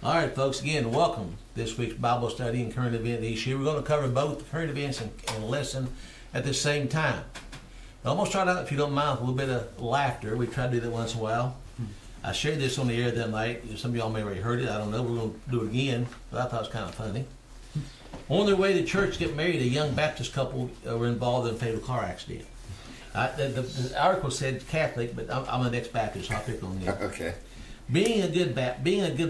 All right, folks, again, welcome this week's Bible study and current event issue. We're going to cover both the current events and lesson at the same time. I'm going to start out, if you don't mind, with a little bit of laughter. We try to do that once in a while. I shared this on the air that night. Some of y'all may have already heard it. I don't know. We're going to do it again, but I thought it was kind of funny. On their way to church to get married, a young Baptist couple were involved in a fatal car accident. The article said Catholic, but I'm an ex-Baptist, so I'll pick on them. Okay. Being a good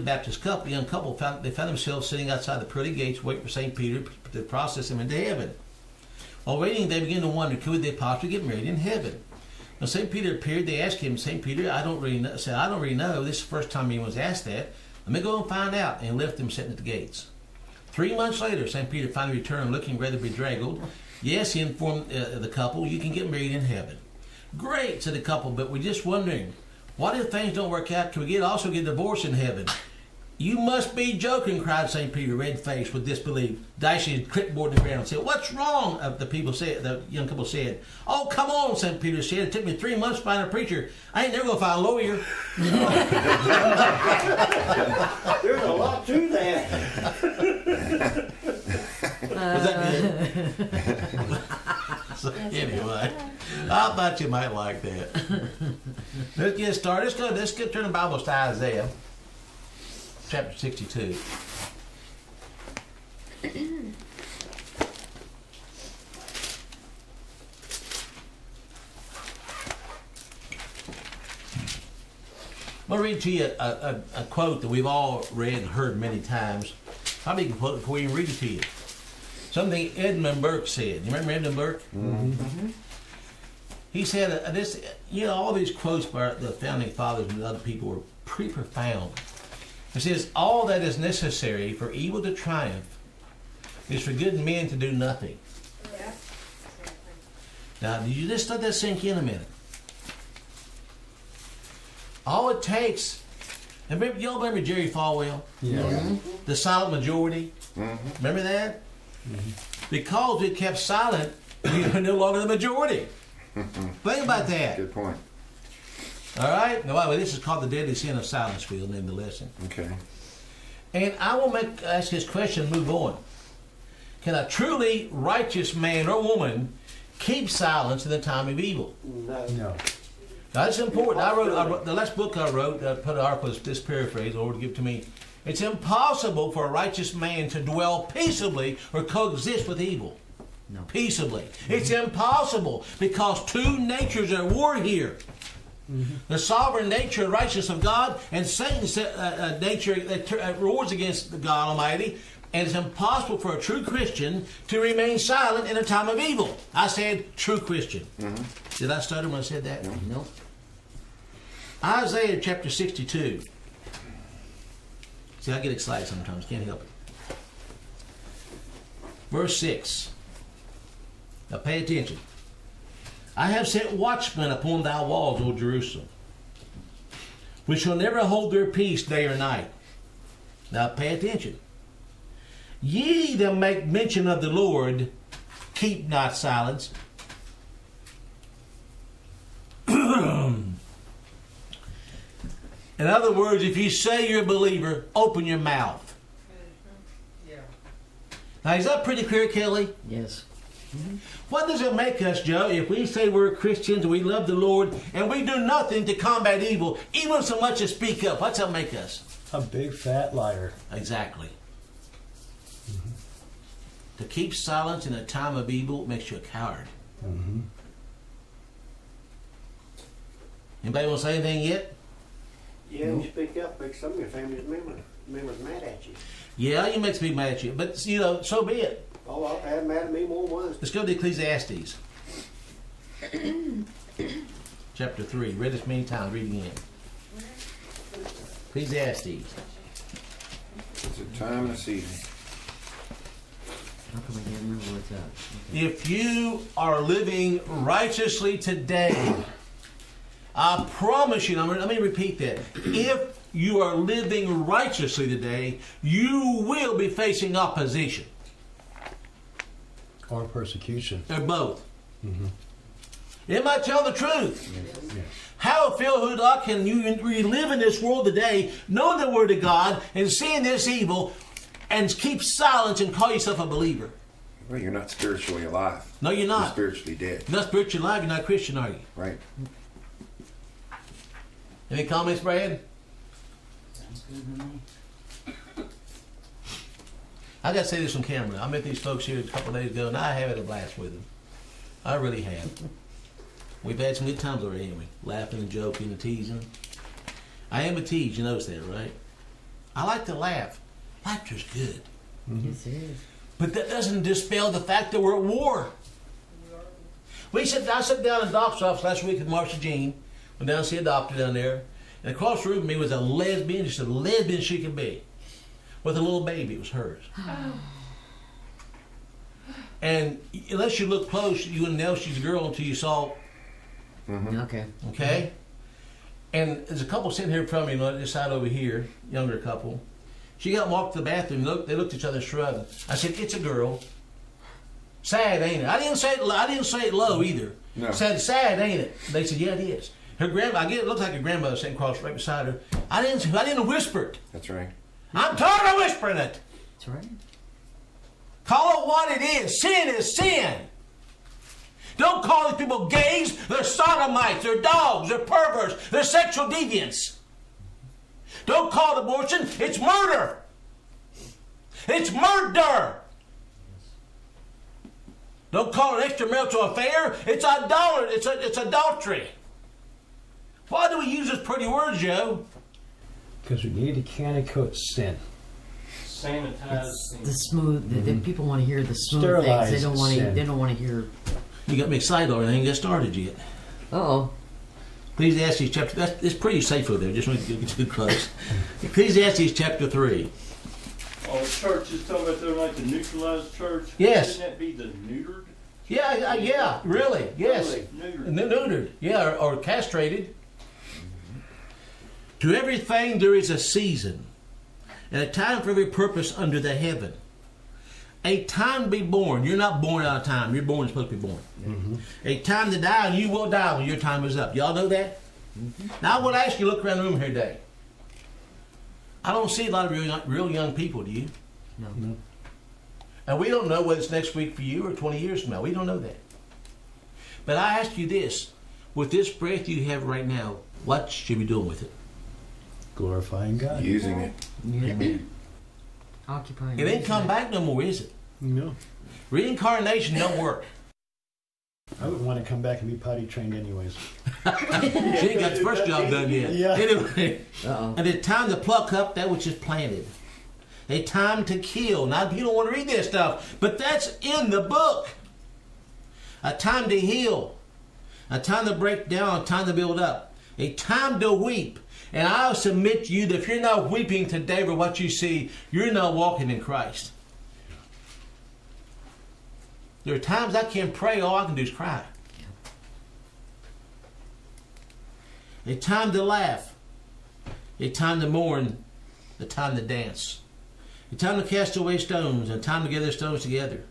Baptist couple, young couple found themselves sitting outside the pearly gates waiting for St. Peter to process them into heaven. While waiting, they began to wonder, could they possibly get married in heaven? When St. Peter appeared, they asked him, St. Peter, I don't really know. This is the first time anyone's asked that. Let me go and find out. And left them sitting at the gates. 3 months later, St. Peter finally returned, looking rather bedraggled. Yes, he informed the couple, you can get married in heaven. Great, said the couple, but we're just wondering, what if things don't work out? Can we also get divorced in heaven? You must be joking, cried St. Peter, red-faced with disbelief, dashing his clipboard in the ground and said, what's wrong? The young couple said. Oh, come on, St. Peter said. It took me 3 months to find a preacher. I ain't never going to find a lawyer. There's a lot to that. Was that good? So, anyway, I thought you might like that. Let's get started. Let's turn the Bible to Isaiah, chapter 62. I'm going to read to you a quote that we've all read and heard many times. Probably can quote it before you read it to you. Something Edmund Burke said. You remember Edmund Burke? Mm-hmm. Mm-hmm. He said, all these quotes by the founding fathers and other people were pretty profound. He says, all that is necessary for evil to triumph is for good men to do nothing. Yeah. Now, did you just let that sink in a minute? All it takes, y'all remember Jerry Falwell? Yeah. Mm-hmm. The silent majority? Mm-hmm. Remember that? Mm-hmm. Because we kept silent, we were no longer the majority. Think about that. Good point. All right? Now, by the way, this is called the deadly sin of silence, we'll name the lesson. Okay. And I will ask this question and move on. Can a truly righteous man or woman keep silence in the time of evil? No. Now, that's important. I wrote the last book I wrote, I put an article, this paraphrase, the Lord give to me. It's impossible for a righteous man to dwell peaceably or coexist with evil. No. Peaceably. Mm-hmm. It's impossible because two natures are at war here. Mm-hmm. The sovereign nature and righteousness of God and Satan's nature that wars against God Almighty. And it's impossible for a true Christian to remain silent in a time of evil. I said true Christian. Mm-hmm. Did I stutter when I said that? No. Isaiah chapter 62. See, I get excited sometimes. Can't help it. Verse 6. Now pay attention. I have set watchmen upon thy walls, O Jerusalem, which shall never hold their peace day or night. Now pay attention. Ye that make mention of the Lord, keep not silence. In other words, if you say you're a believer, open your mouth. Yeah. Now, is that pretty clear, Kelly? Yes. Mm-hmm. What does it make us, Joe, if we say we're Christians and we love the Lord and we do nothing to combat evil, even so much as speak up? What's that make us? A big fat liar. Exactly. Mm-hmm. To keep silence in a time of evil makes you a coward. Mm-hmm. Anybody want to say anything yet? Yeah, you speak up, makes some of your family's members mad at you. Yeah, you makes me mad at you, but so be it. Oh, I've had mad at me more than once. Let's go to Ecclesiastes. Chapter 3. Read this many times. Read again. Ecclesiastes. It's a time and a season. How come I can't remember what's up? Okay. If you are living righteously today, I promise you, let me repeat that. If you are living righteously today, you will be facing opposition. Or persecution. Or both. Mm-hmm. It might tell the truth. Yes. Yes. How, Phil Hudock, can you live in this world today, knowing the Word of God, and seeing this evil, and keep silence and call yourself a believer? Well, you're not spiritually alive. No, you're not. You're spiritually dead. You're not spiritually alive. You're not Christian, are you? Right. Any comments, Brad? Sounds good to me. I got to say this on camera. I met these folks here a couple of days ago, and I have had a blast with them. I really have. We've had some good times already, haven't we? Laughing and joking and teasing. I am a tease, you notice that, right? I like to laugh. Laughter's good. Yes, it is. But that doesn't dispel the fact that we're at war. I sat down in Doc's office last week with Marcia Jean. Went down to see a doctor down there. And across the room from me was a lesbian, just a lesbian she could be. With a little baby. It was hers. And unless you look close, you wouldn't know she's a girl until you saw. Okay. Okay? And there's a couple sitting here in front of me, on this side over here, younger couple. She got walked to the bathroom. They looked at each other shrugging. I said, "It's a girl. Sad, ain't it?" I didn't say it low either. No. I said, "Sad, ain't it?" They said, "Yeah, it is." Her grandma, it looked like her grandmother sitting across right beside her. I didn't whisper it. That's right. I'm tired of whispering it. That's right. Call it what it is. Sin is sin. Don't call these people gays. They're sodomites. They're dogs. They're perverts. They're sexual deviants. Don't call it abortion. It's murder. It's murder. Don't call it extramarital affair. It's idolatry. It's adultery. Why do we use those pretty words, Joe? Because we need to canonicote sin. Sanitized. The smooth. The people want to hear the smooth Sterilized things. They don't want to. sin. They don't want to hear. You got me excited already. I ain't got started yet. Uh-oh. Ecclesiastes chapter. It's pretty safe over there. Just want to get too close. Ecclesiastes chapter 3. Oh, church is talking about they're like the neutralized church? Yes. Shouldn't that be the neutered? Yeah, really, yes. Neutered. Neutered, yeah, or castrated. To everything there is a season, and a time for every purpose under the heaven. A time to be born. You're not born out of time. You're born supposed to be born. A time to die, and you will die when your time is up. Y'all know that? Now I want to ask you, look around the room here today. I don't see a lot of real young people, do you? No. And we don't know whether it's next week for you or 20 years from now. We don't know that. But I ask you this. With this breath you have right now, what should we be doing with it? Glorifying God. Using it. Yeah. Occupying. It ain't come back no more, is it? No. Reincarnation don't work. I wouldn't want to come back and be potty trained anyways. She ain't got the first job done yet. Yeah. Anyway, Uh-oh. and it's time to pluck up that which is planted. A time to kill. Now, you don't want to read this stuff, but that's in the book. A time to heal. A time to break down. A time to build up. A time to weep. And I'll submit to you that if you're not weeping today for what you see, you're not walking in Christ. There are times I can't pray, all I can do is cry. A time to laugh. A time to mourn. A time to dance. A time to cast away stones. A time to gather stones together.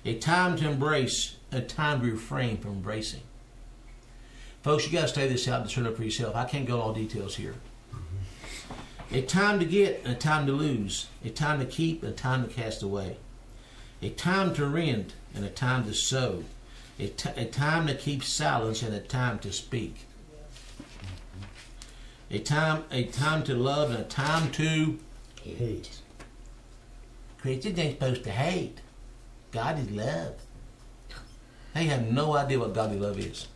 A time to embrace. A time to refrain from embracing. Folks, you got to study this out and discern it for yourself. I can't go into all details here. A time to get and a time to lose. A time to keep and a time to cast away. A time to rend and a time to sow. A time to keep silence and a time to speak. A time to love and a time to Hate. Christians ain't supposed to hate. God is love. They have no idea what godly love is.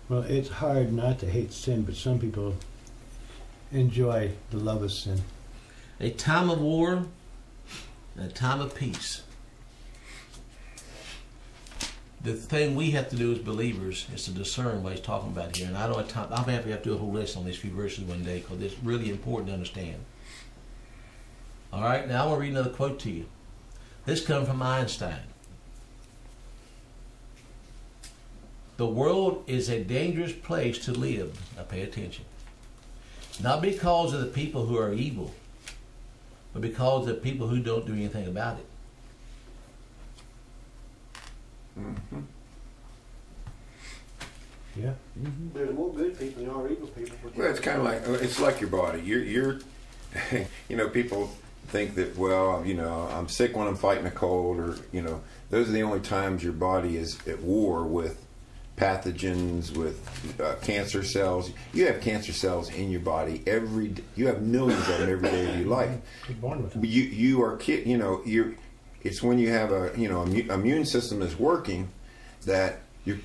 Well, it's hard not to hate sin, but some people enjoy the love of sin. A time of war and a time of peace. The thing we have to do as believers is to discern what he's talking about here. And I don't have time. I'm happy to have to do a whole lesson on these few verses one day because it's really important to understand. All right, now I want to read another quote to you. This comes from Einstein. The world is a dangerous place to live. Now pay attention. Not because of the people who are evil, but because of the people who don't do anything about it. Yeah. There's more good people than there are evil people. Well, it's kind of like it's like your body. You're you know, people think that, well, you know, I'm sick when I'm fighting a cold, or, you know, those are the only times your body is at war with pathogens, with cancer cells. You have cancer cells in your body you have millions of them every day of your life. You're born with them. But you are, you know, it's when you have a, you know, immune system is working that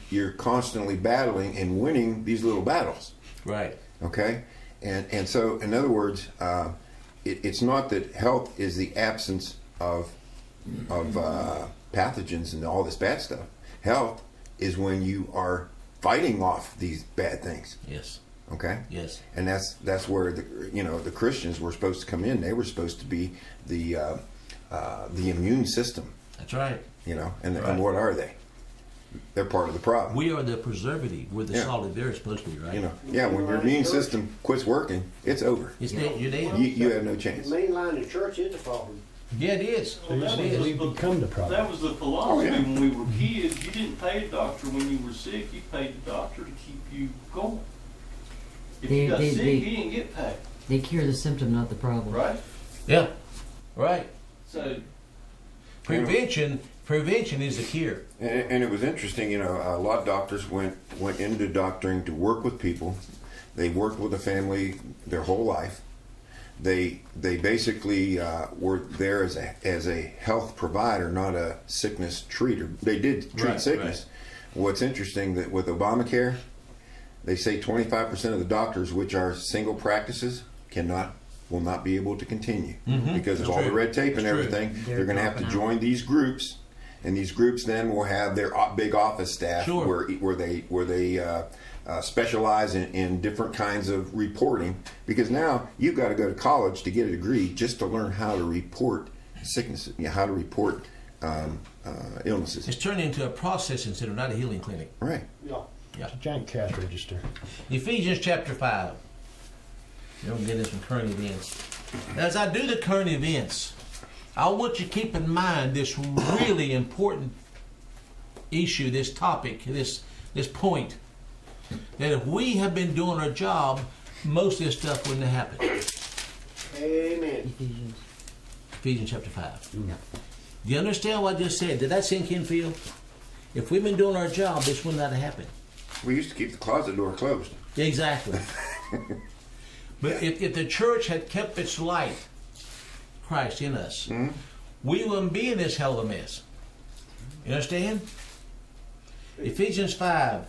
you're constantly battling and winning these little battles. Right. Okay, and so in other words, it's not that health is the absence of pathogens and all this bad stuff. Health is when you are fighting off these bad things. Yes. Okay. Yes. And that's where the Christians were supposed to come in. They were supposed to be the immune system. That's right. You know, and Right. and what are they? They're part of the problem. We are the preservative. We're the Yeah. solid they're supposed to be, right? You know, yeah. When your immune system quits working, it's over. It's dead. You're dead. You have no chance. The main line of the church is the problem. Yeah, it is. Well, that It is. We become the problem. That was the philosophy Oh, yeah. when we were kids. You didn't pay a doctor when you were sick. You paid the doctor to keep you going. If you got sick, you didn't get paid, They cure the symptom, not the problem. right? Yeah. Right. So Prevention is the cure. And it was interesting, you know, a lot of doctors went into doctoring to work with people. They worked with a family their whole life. They basically were there as a health provider, not a sickness treater. They did treat Right, sickness. What's interesting that with Obamacare, they say 25% of the doctors, which are single practices, will not be able to continue because of That's all the true. red tape and That's true. everything. They're They're going to have to dropping out. join these groups, and these groups then will have their big office staff Sure. where they specialize in different kinds of reporting. Because now you've got to go to college to get a degree just to learn how to report sicknesses, how to report illnesses. It's turned into a processing center, not a healing clinic. Right. Yeah. It's a giant cash register. Ephesians chapter 5. You're going to get into some current events. As I do the current events, I want you to keep in mind this really important issue, this topic, this point. That if we have been doing our job, most of this stuff wouldn't have happened. Amen. Ephesians. Ephesians chapter 5. Yeah. Do you understand what I just said? Did that sink in, Phil? If we've been doing our job, this would not have happened. We used to keep the closet door closed. Exactly. But if the church had kept its light, Christ in us, we wouldn't be in this hell of a mess. You understand? Ephesians 5,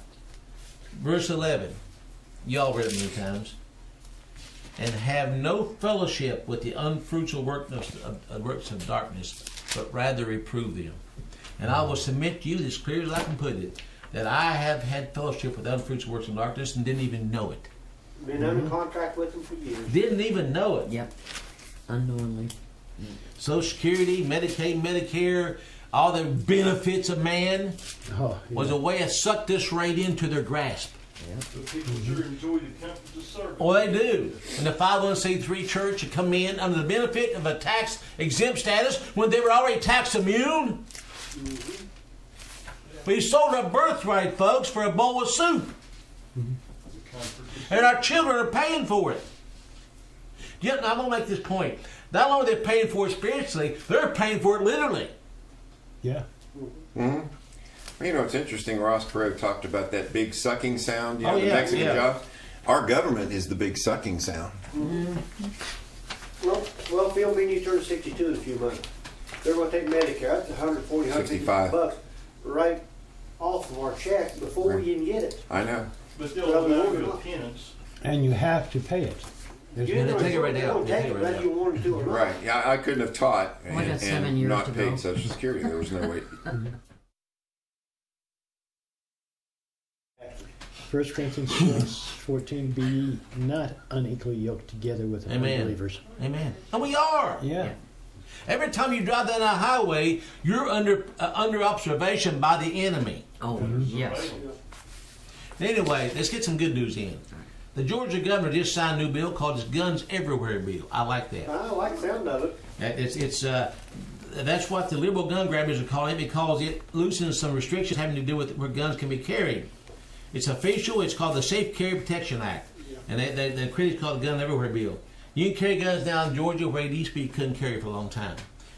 verse 11. Y'all read it many times. And have no fellowship with the unfruitful works of darkness, but rather reprove them. And I will submit to you, as clear as I can put it, that I have had fellowship with unfruitful works of darkness and didn't even know it. Been under contract with them for years. Didn't even know it. Yep. Unknowingly. Social Security, Medicaid, Medicare, all the benefits of man Oh, yeah. was a way to suck this right into their grasp. the people sure enjoy the comforts of service. Oh, they do. And the 501c3 church would come in under the benefit of a tax exempt status when they were already tax immune. We sold our birthright, folks, for a bowl of soup. And our children are paying for it. Yet, I'm going to make this point. Not only are they paying for it spiritually, they're paying for it literally. Yeah. You know, it's interesting. Ross Perot talked about that big sucking sound. You know, Oh, the yeah, Mexican yeah. job. Our government is the big sucking sound. Well, Phil, me and you turn 62 in a few months. They're going to take Medicare. That's 140, 65 bucks right off of our check before Right. we even get it. I know. But they'll allow you a penance. And you have to pay it. There's You no- know, take it right they now. don't They take take it it right whether now. you wanted to or not. Right. Yeah, I couldn't have taught Well, I got 7 and years not to paid go. Social Security. There was no way. 1 Corinthians 6:14, be ye not unequally yoked together with Amen. unbelievers. Amen. And we are. Yeah. Yeah. Every time you drive down a highway, you're under observation by the enemy. Oh, yes. Anyway, let's get some good news in. The Georgia governor just signed a new bill called his Guns Everywhere bill. I like that. I like the sound of it. That's what the liberal gun grabbers are calling it, because it loosens some restrictions having to do with where guns can be carried. It's official. It's called the Safe Carry Protection Act. And the critics call it the Gun Everywhere Bill. You can carry guns down in Georgia where it used to be you couldn't carry for a long time.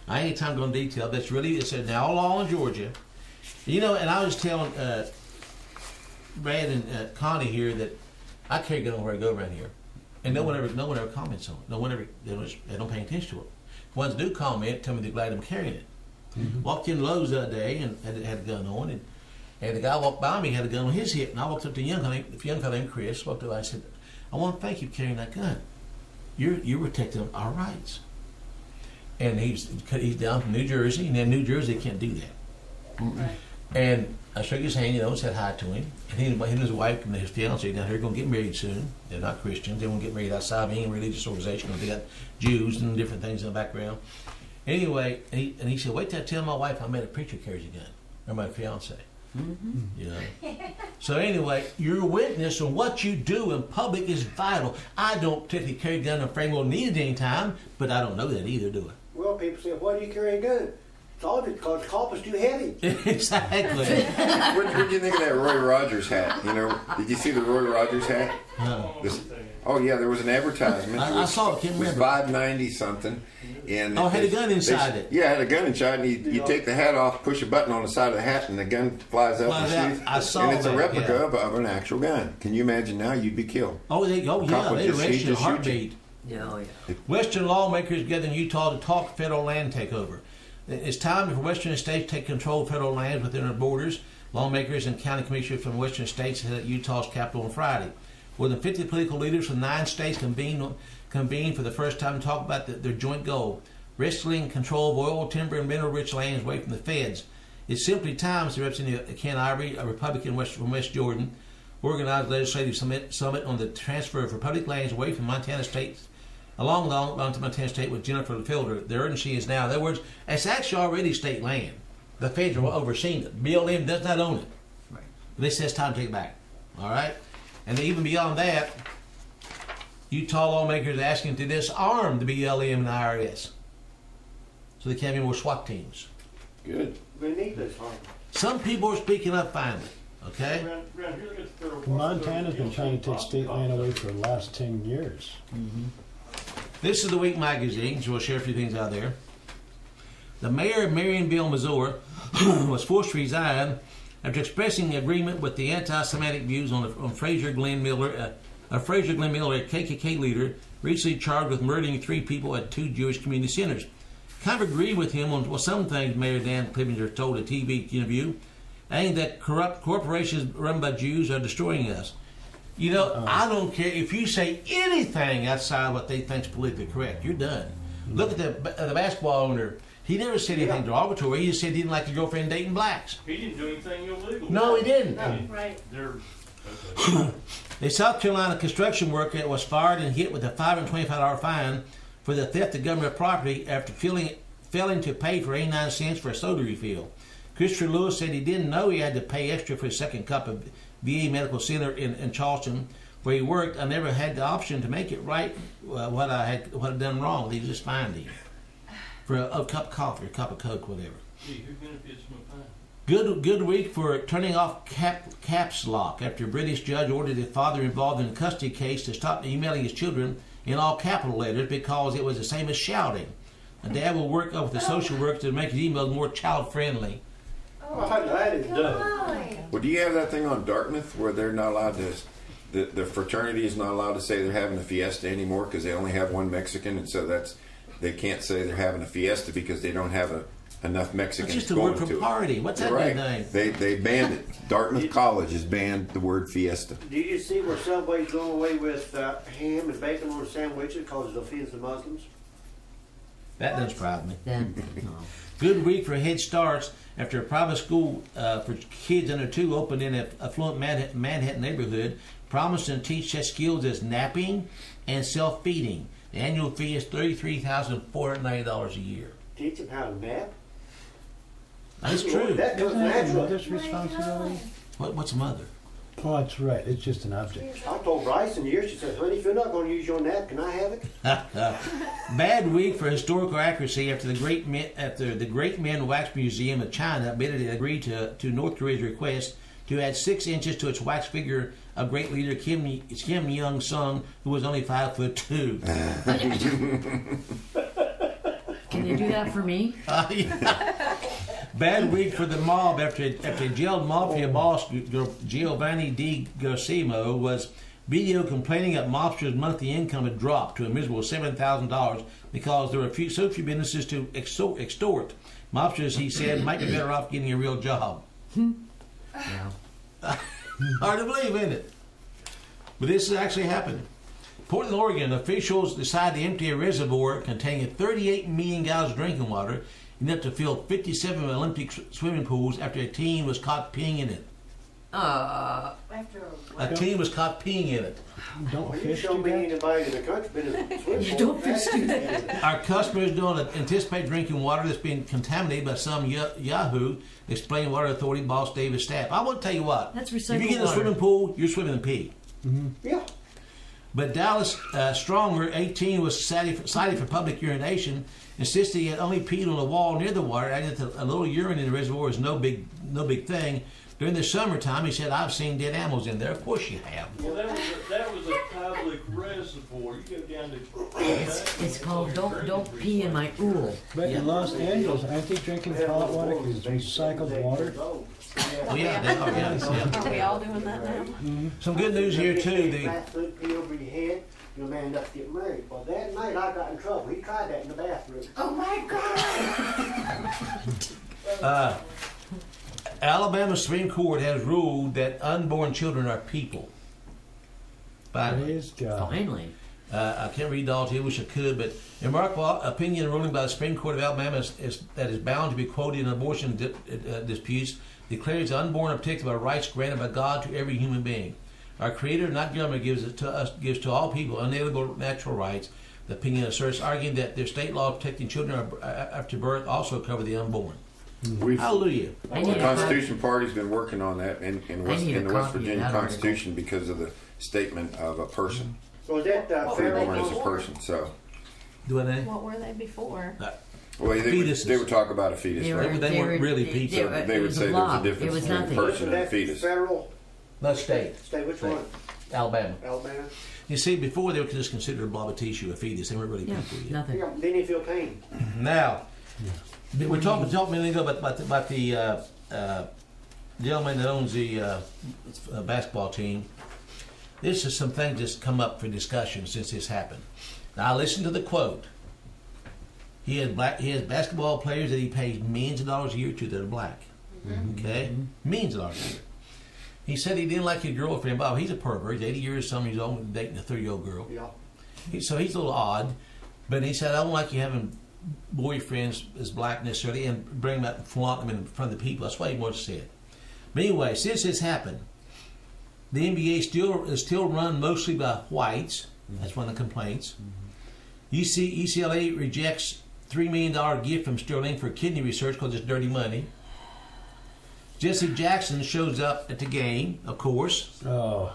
I ain't time to go into detail, but it's a now law in Georgia. You know, and I was telling Brad and Connie here that I carry a gun where I go around here. And no one ever comments on it. No one ever, they don't pay attention to it. Ones do comment, tell me they're glad I'm carrying it. Walked in Lowe's that day and had a gun on, and the guy walked by me, had a gun on his hip, and I walked up to a young fellow named Chris, spoke to him, I said, I want to thank you for carrying that gun. You're protecting our rights. And he's down from New Jersey, and in New Jersey they can't do that. Right. And I shook his hand, said hi to him. And he and his wife and his fiance down here are going to get married soon. They're not Christians. They won't get married outside of any religious organization. They got Jews and different things in the background. Anyway, and he said, wait till I tell my wife I met a preacher carries a gun, or my fiance. So anyway, your witness and what you do in public is vital. I don't particularly carry a gun and frame will need it any time, but I don't know that either, do I? Well, people say, why do you carry a gun? It's all because the cop is too heavy. Exactly. What did you think of that Roy Rogers hat? Did you see the Roy Rogers hat? Oh yeah, there was an advertisement. I saw it. Can't remember. It was $5.90 something. And had a gun inside it. Yeah, it had a gun inside, and you take the hat off, push a button on the side of the hat, and the gun flies up and shoots. I saw and it's that, a replica of an actual gun. Can you imagine now? You'd be killed. They arrest you in a heartbeat. Yeah. Western lawmakers gather in Utah to talk federal land takeover. It's time for Western states to take control of federal lands within their borders. Lawmakers and county commissioners from Western states headed at Utah's Capitol on Friday. More than 50 political leaders from 9 states convened for the first time to talk about their joint goal, wresting control of oil, timber, and mineral-rich lands away from the feds. It's simply time, said Representative Ken Ivory, a Republican from West Jordan, organized a legislative summit on the transfer of Republic lands away from Montana State, along to Montana State with Jennifer Fielder. The urgency is now. In other words, it's actually already state land. The feds are overseeing it. BLM does not own it. Right. But they say it's time to take it back. All right? And even beyond that, Utah lawmakers are asking to disarm the BLM and the IRS so they can't have any more SWAT teams. Good. We need this harm. Some people are speaking up finally. Okay? Montana's been trying to take state land away for the last 10 years. This is the Week magazine, so we'll share a few things out there. The mayor of Marionville, Missouri, was forced to resign after expressing agreement with the anti-Semitic views on Fraser Glenn Miller, a KKK leader, recently charged with murdering 3 people at 2 Jewish community centers. Kind of agreed with him on some things Mayor Dan Clevenger told a TV interview, adding that corrupt corporations run by Jews are destroying us. I don't care if you say anything outside what they think is politically correct. You're done. Look at the basketball owner. He never said anything derogatory. He just said he didn't like his girlfriend dating blacks. He didn't do anything illegal. No, he didn't. Right. A South Carolina construction worker was fired and hit with a $525 fine for the theft of government property after failing to pay for 89 cents for a soda refill. Christopher Lewis said he didn't know he had to pay extra for a second cup of VA Medical Center in Charleston, where he worked. I never had the option to make it right what I'd done wrong. They just fined him for a cup of coffee, a cup of Coke, whatever. Gee, who benefits from a fine? Good week for turning off caps lock after a British judge ordered a father involved in a custody case to stop emailing his children in all capital letters because it was the same as shouting. A dad will work up with the social worker to make his emails more child-friendly. I'm glad it's done. Well, do you have that thing on Dartmouth where they're not allowed to, the fraternity is not allowed to say they're having a fiesta anymore because they only have one Mexican, and so they can't say they're having a fiesta because they don't have enough Mexicans It's just a going word for to party. What's that right. name? They banned it. Dartmouth College has banned the word fiesta. Did you see where Subway's going away with ham and bacon on sandwiches because it offends the Muslims? That doesn't surprise me. No. Good week for Head Starts after a private school for kids under 2 opened in an affluent Manhattan neighborhood, promising to teach such skills as napping and self-feeding. The annual fee is $33,490 a year. Teach them how to nap? That's true. That comes Isn't that natural. mother's responsibility? What's a mother? Oh, that's right. It's just an object. I told Bryce in the year, she said, honey, if you're not going to use your nap, can I have it? Bad week for historical accuracy after the Great Men Wax Museum of China admitted it agreed to North Korea's request to add 6 inches to its wax figure of great leader Kim Young-sung, who was only 5'2". Can you do that for me? Bad week for the mob after jailed mafia boss Giovanni Di Giacomo was video complaining that mobsters' monthly income had dropped to a miserable $7,000 because there were so few businesses to extort. Mobsters, he said, might be better off getting a real job. Yeah. Hard to believe, isn't it? But this has actually happened. Portland, Oregon, officials decided to empty a reservoir containing 38 million gallons of drinking water enough to fill 57 Olympic swimming pools after a teen was caught peeing in it. A teen was caught peeing in it. Don't Well, you fish show do me that? anybody in the country been in a swimming You pool. don't fish do that. Our customers don't anticipate drinking water that's been contaminated by some Yahoo, explained Water Authority boss David Stapp. I want to tell you what. That's If you recycled get in a water. swimming pool, you're swimming in pee. Yeah. But Dallas Stronger, 18, was cited for public urination, insisted he had only peed on a wall near the water, adding that a little urine in the reservoir is no big thing. During the summertime, he said, I've seen dead animals in there. Of course you have. Well, that was a public reservoir. You go down to. It's called don't pee in my ool. But in Los Angeles, aren't they drinking hot water because it's recycled water? Oh, yeah, they are, yeah. Are we all doing that now? Some good news here, too. Flat foot pee over your head, you'll man enough to get married. Well, that night I got in trouble. He tried that in the bathroom. Oh my God! Alabama Supreme Court has ruled that unborn children are people. Finally. Praise God. Finally. I can't read all to you, wish I could, but a remarkable opinion ruling by the Supreme Court of Alabama that is bound to be quoted in abortion disputes declares the unborn are protected by rights granted by God to every human being. Our Creator, not government, gives to all people unalienable natural rights. The opinion asserts, arguing that their state law protecting children after birth also cover the unborn. Hallelujah. The Constitution Party's been working on that in the West copy of Virginia that Constitution because of the statement of a person. So is that Born federal? as a person. So, Do I know? What were they before? well, Fetuses. they would talk about a fetus. Right? They weren't really people. They would say there's a difference between a person and a That's fetus. federal? No, state. State, which State. one? Alabama. Alabama? You see, before they were just considered a blob of tissue, a fetus. They weren't really Yeah, people yet. nothing. Yeah, then you feel pain. Now, we're talking a minute ago about the gentleman that owns the basketball team. This is some things that's come up for discussion since this happened. Now, listen to the quote. He has basketball players that he pays millions of dollars a year to that are black. Okay, millions of dollars a year. He said he didn't like his girlfriend. Bob, he's a pervert. He's 80 years, some years old, dating a 30-year-old girl. Yeah. So he's a little odd. But he said, I don't like you having boyfriends as black necessarily and bring them out and flaunt them in front of the people. That's what he once said. But anyway, since this happened, the NBA is still run mostly by whites. That's one of the complaints. UCLA rejects $3 million gift from Sterling for kidney research because it's dirty money. Jesse Jackson shows up at the game, of course. Oh,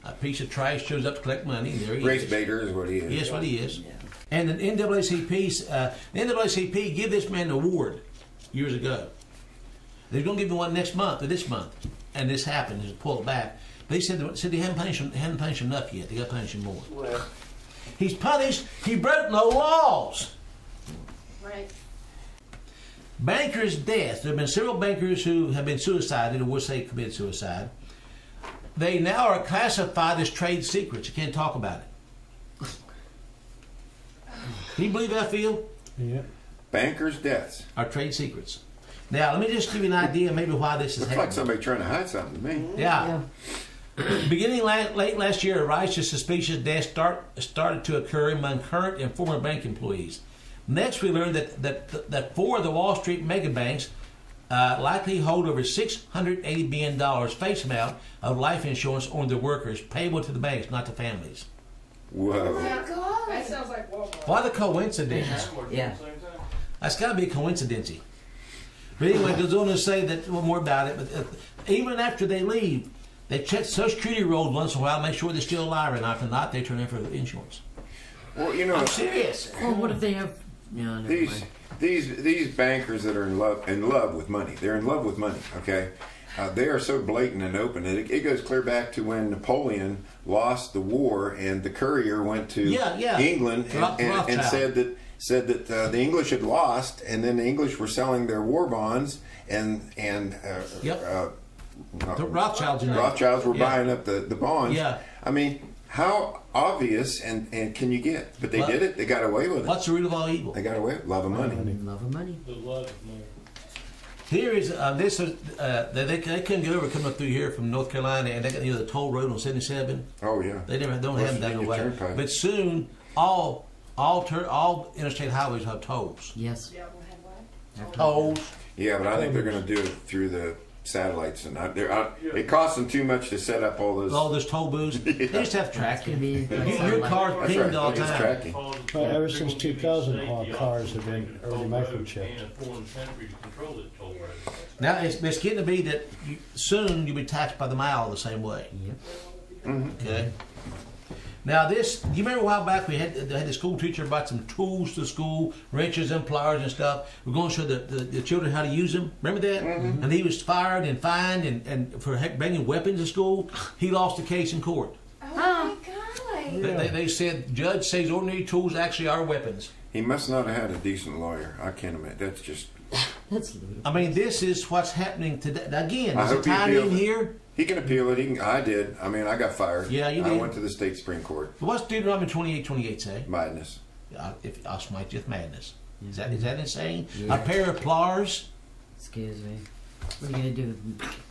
A piece of trash shows up to collect money. There he Race is. baiter is what he is. Yes, what he is. And the NAACP give this man an award years ago. They're going to give him one next month or this month. And this happened. Just pull it back. They said they hadn't punished him enough yet. They got to punish him more. Well, He's punished. He broke no laws. Right. Banker's death. There have been several bankers who have been suicided or would say committed suicide. They now are classified as trade secrets. You can't talk about it. Can you believe how I feel? yeah. Bankers' deaths. Are trade secrets. Now, let me just give you an idea maybe why this is Looks happening. like somebody trying to hide something to me. Yeah. Beginning late last year, a rise of suspicious deaths started to occur among current and former bank employees. Next, we learned that 4 of the Wall Street mega banks likely hold over $680 billion face amount of life insurance on their workers, payable to the banks, not to families. Whoa. That sounds like Walmart. What a coincidence. Yeah. That's got to be a coincidence. But anyway, it goes on to say that, well, more about it, but even after they leave, they check Social Security rolls once in a while, make sure they're still alive or not. If not, they turn in for insurance. Well, you know, I'm serious. Well, what if they have? No, never mind. these bankers that are in love with money. They're in love with money. Okay, They are so blatant and open. It goes clear back to when Napoleon lost the war, and the courier went to England and said that the English had lost, and then the English were selling their war bonds, and the Rothschilds were buying up the bonds. Yeah. I mean, how obvious and can you get? But they did it. They got away with it. What's the root of all evil? They got away with love of money. Love of money. The love of money. Here is this is they couldn't get over coming up through here from North Carolina, and they got the toll road on 77. Oh yeah. They don't have that way. Turnpike. But soon all interstate highways have tolls. Yes. Yeah, we'll have what? Tolls. Yeah, but I think they're going to do it through the satellites, and it costs them too much to set up all those. All those toll booths. They just have It's tracking. gonna be like Your satellite. car's That's pinged right. all the It's time. tracking. Well, ever since 2000, all cars have been early microchipped. Now it's getting to be that soon you'll be taxed by the mile the same way. Yep. Okay. Now this, do you remember a while back they had the school teacher brought some tools to school, wrenches and pliers and stuff. We're going to show the children how to use them. Remember that? Mm-hmm. And he was fired and fined and for bringing weapons to school. He lost the case in court. Oh my God. They said judge says ordinary tools actually are weapons. He must not have had a decent lawyer. I can't imagine. That's just. That's ludicrous. I mean, this is what's happening today. Again, I there's a hope he time in appeals it. here. He can appeal it. I did. I mean, I got fired. Yeah, you I did. went to the state Supreme Court. What's Deuteronomy 28:28 say? Madness. If I'll smite you with madness. Is that insane? Yeah. A pair of pliers. Excuse me. What are you gonna do?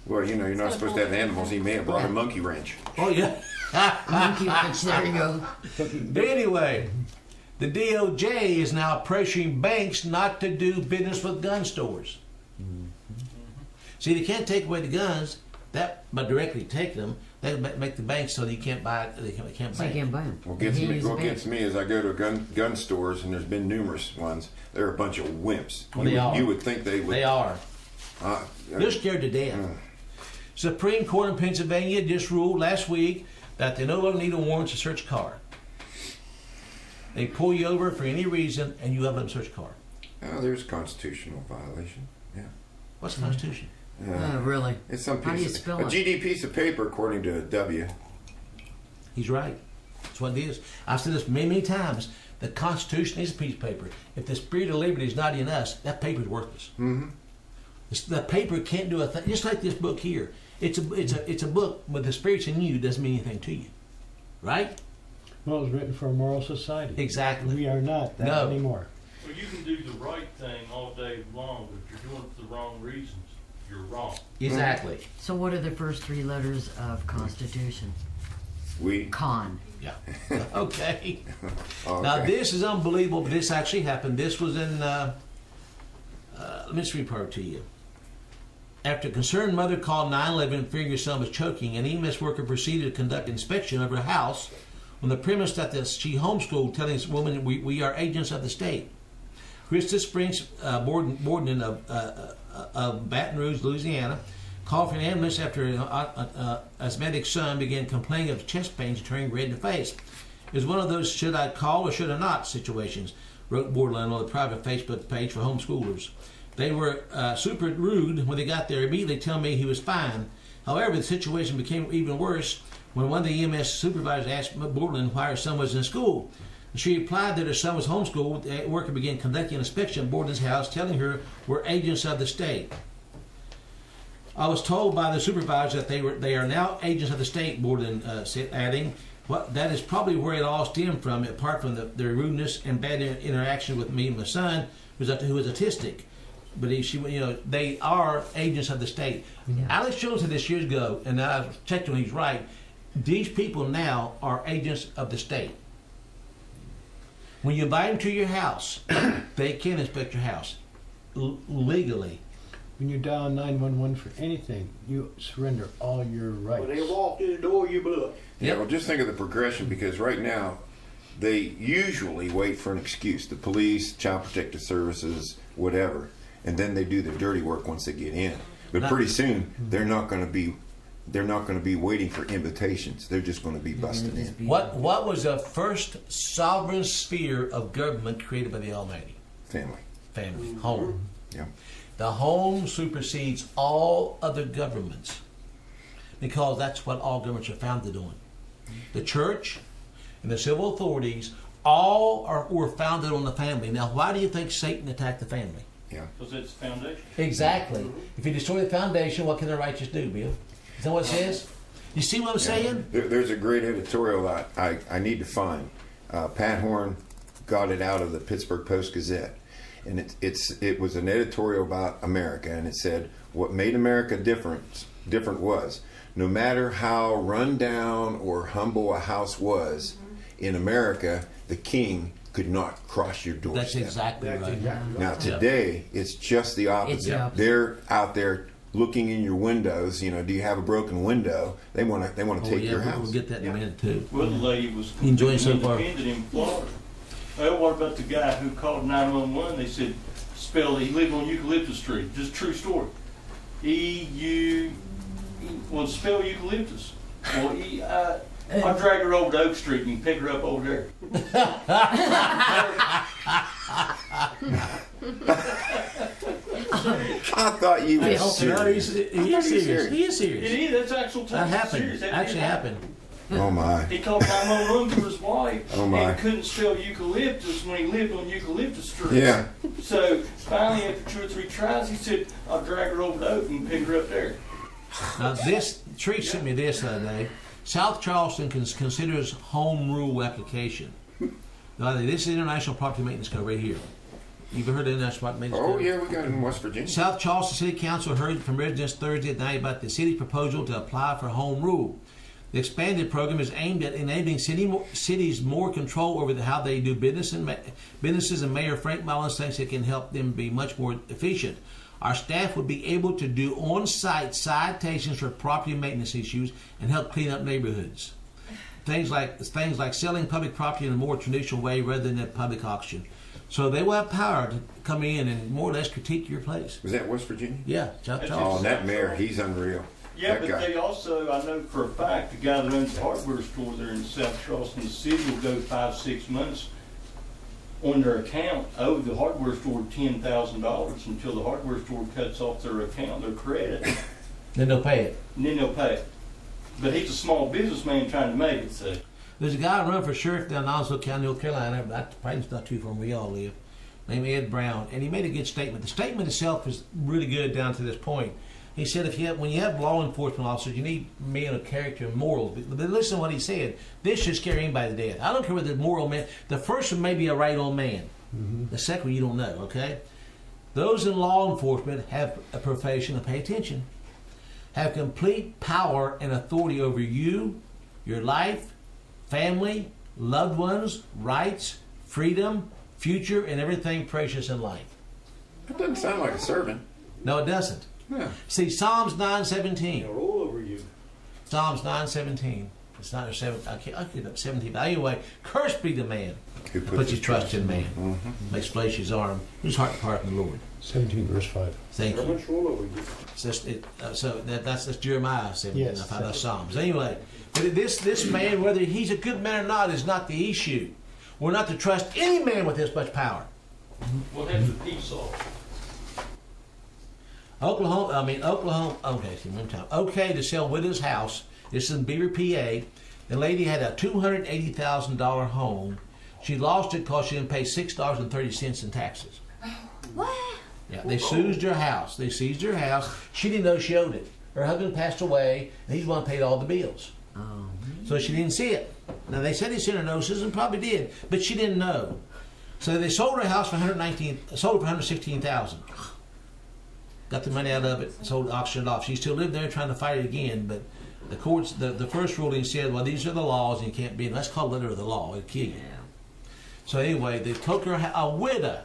Well, you're not supposed to have animals. He may have brought a monkey wrench. Oh yeah. Monkey wrench. There you go. But anyway, the DOJ is now pressuring banks not to do business with gun stores. See, they can't take away the guns by directly taking them. They make the banks so that you can't buy. They can't So buy. you can't buy them. What gets me is I go to gun stores, and there's been numerous ones. They're a bunch of wimps. Well, they are. You would think they would. They are. They're scared to death. Supreme Court in Pennsylvania just ruled last week that they no longer need a warrant to search a car. They pull you over for any reason, and you have them search a car. Oh, there's constitutional violation. Yeah. What's the Constitution? Really? It's some How do you piece spell a it? GD piece of paper, according to W. He's right. That's what it is. I've said this many, many times. The Constitution is a piece of paper. If the spirit of liberty is not in us, that paper is worthless. Mm-hmm. The paper can't do a thing. Just like this book here. It's a book, but the spirit's in you doesn't mean anything to you. Right? Well, it was written for a moral society. Exactly. We are not that No. anymore. Well, you can do the right thing all day long, but if you're doing it for the wrong reasons, you're wrong. Exactly. So what are the first three letters of Constitution? We. Con. Yeah. Okay. Oh, Now okay. this is unbelievable. But this actually happened. This was in. Let me just read part to you. After a concerned mother called 911 fearing her son was choking, an EMS worker proceeded to conduct inspection of her house on the premise that she homeschooled, telling this woman, "We are agents of the state." Krista Springs Borden of Baton Rouge, Louisiana, called for an ambulance after an asthmatic son began complaining of chest pains and turning red in the face. It was one of those should I call or should I not situations, wrote Borderline on the private Facebook page for homeschoolers. They were super rude when they got there, immediately telling me he was fine. However, the situation became even worse when one of the EMS supervisors asked Borderline why her son was in school. She replied that her son was homeschooled. The worker began conducting an inspection at Borden's house, telling her we're agents of the state. I was told by the supervisor that they are now agents of the state, Borden said, adding, that is probably where it all stemmed from, apart from their rudeness and bad interaction with me and my son, who was autistic. But they are agents of the state. Yeah. Alex Jones said this years ago, and I checked him, he's right. These people now are agents of the state. When you invite them to your house, they can inspect your house legally. When you dial 911 for anything, you surrender all your rights. When they walk through the door, you blew it. Yeah, well, just think of the progression, because right now they usually wait for an excuse. The police, Child Protective Services, whatever, and then they do the dirty work once they get in. But pretty soon they're not going to be waiting for invitations. They're just going to be busting in. What was the first sovereign sphere of government created by the Almighty? Family. Family, home. Yeah. The home supersedes all other governments because that's what all governments are founded on. The church and the civil authorities were founded on the family. Now, why do you think Satan attacked the family? Yeah. Because it's the foundation. Exactly. If you destroy the foundation, what can the righteous do, Bill? Is that what it says? You see what I'm saying? There's a great editorial I need to find. Pat Horn got it out of the Pittsburgh Post-Gazette. And it was an editorial about America, and it said, what made America different was, no matter how run down or humble a house was, in America, the king could not cross your doorstep. That's exactly right. Now today, it's just the opposite. It's the opposite. They're out there looking in your windows. You know, do you have a broken window? They want to take your house. We'll get that in a minute too. Well, the lady was You enjoying so far? independent in Florida. Well, what about the guy who called 911? They said, he lived on Eucalyptus Street. Just true story. Spell eucalyptus. Well, I drag her over to Oak Street and pick her up over there. I thought you were No, serious. he is serious. He is It serious. is. That's actual time. That Serious. happened. That Actually did happen. happened. Oh my! He called 911 to his wife Oh, my. and couldn't spell eucalyptus when he lived on Eucalyptus Street. Yeah. So finally, after 2 or 3 tries, he said, "I'll drag her over to Oak and pick her up there." Now this Tree sent me this the other day. South Charleston considers home rule application. Now, this is International Property Maintenance Code right here. You've heard of the International Property Maintenance Oh Code? yeah, we got it in West Virginia. South Charleston City Council heard from residents Thursday night about the city's proposal to apply for home rule. The expanded program is aimed at enabling cities more control over how they do business, and businesses. And Mayor Frank Mullins thinks it can help them be much more efficient. Our staff would be able to do on-site citations for property maintenance issues and help clean up neighborhoods. Things like selling public property in a more traditional way rather than a public auction. So they will have power to come in and more or less critique your place. Was that West Virginia? Yeah, South That's Charleston. Oh, that mayor, he's unreal. Yeah, That but guy. they also, I know for a fact, the guy that owns the hardware store there in South Charleston, the city will go 5-6 months on their account, owe the hardware store $10,000 until the hardware store cuts off their account, their credit, Then they'll pay it. and then they'll pay it. But he's a small businessman trying to make it, so. There's a guy running for sheriff down in Onslow County, North Carolina. That probably not too far from where we all live. Named Ed Brown, and he made a good statement. The statement itself is really good down to this point. He said, when you have law enforcement officers, you need men of character and morals. But listen to what he said. This should scare anybody to death. I don't care whether the moral man. The first one may be a right on man. Mm-hmm. The second one you don't know. Okay. Those in law enforcement have a profession. Pay attention. Have complete power and authority over you, your life, family, loved ones, rights, freedom, future, and everything precious in life. That doesn't sound like a servant. No, it doesn't. Yeah. See, Psalms 9:17. They'll roll over you. Psalms 9:17. It's not a 7. I get up 17. But anyway, cursed be the man Who who puts his trust in man. Mm-hmm. Makes flesh his arm. Whose heart depart from the Lord. 17 verse 5. Thank How you. much roll over you? So that's Jeremiah 17. Yes. I found those Psalms. Anyway, but this man, whether he's a good man or not, is not the issue. We're not to trust any man with this much power. What happened to peace off? Oklahoma. Okay, see, one time. Okay, to sell widow's house. This is in Beaver, PA. The lady had a $280,000 home. She lost it because she didn't pay $6.30 in taxes. What? Yeah, they seized her house. She didn't know she owed it. Her husband passed away, and he's the one who paid all the bills. Oh, So she didn't see it. Now they said he sent her notices, and probably did, but she didn't know. So they sold her house for $116,000. Got the money out of it, auctioned it off. She still lived there trying to fight it again, but the courts, the first ruling said, well, these are the laws, and you can't be in. That's called letter of the law. It'll kill you. So anyway, they took her a widow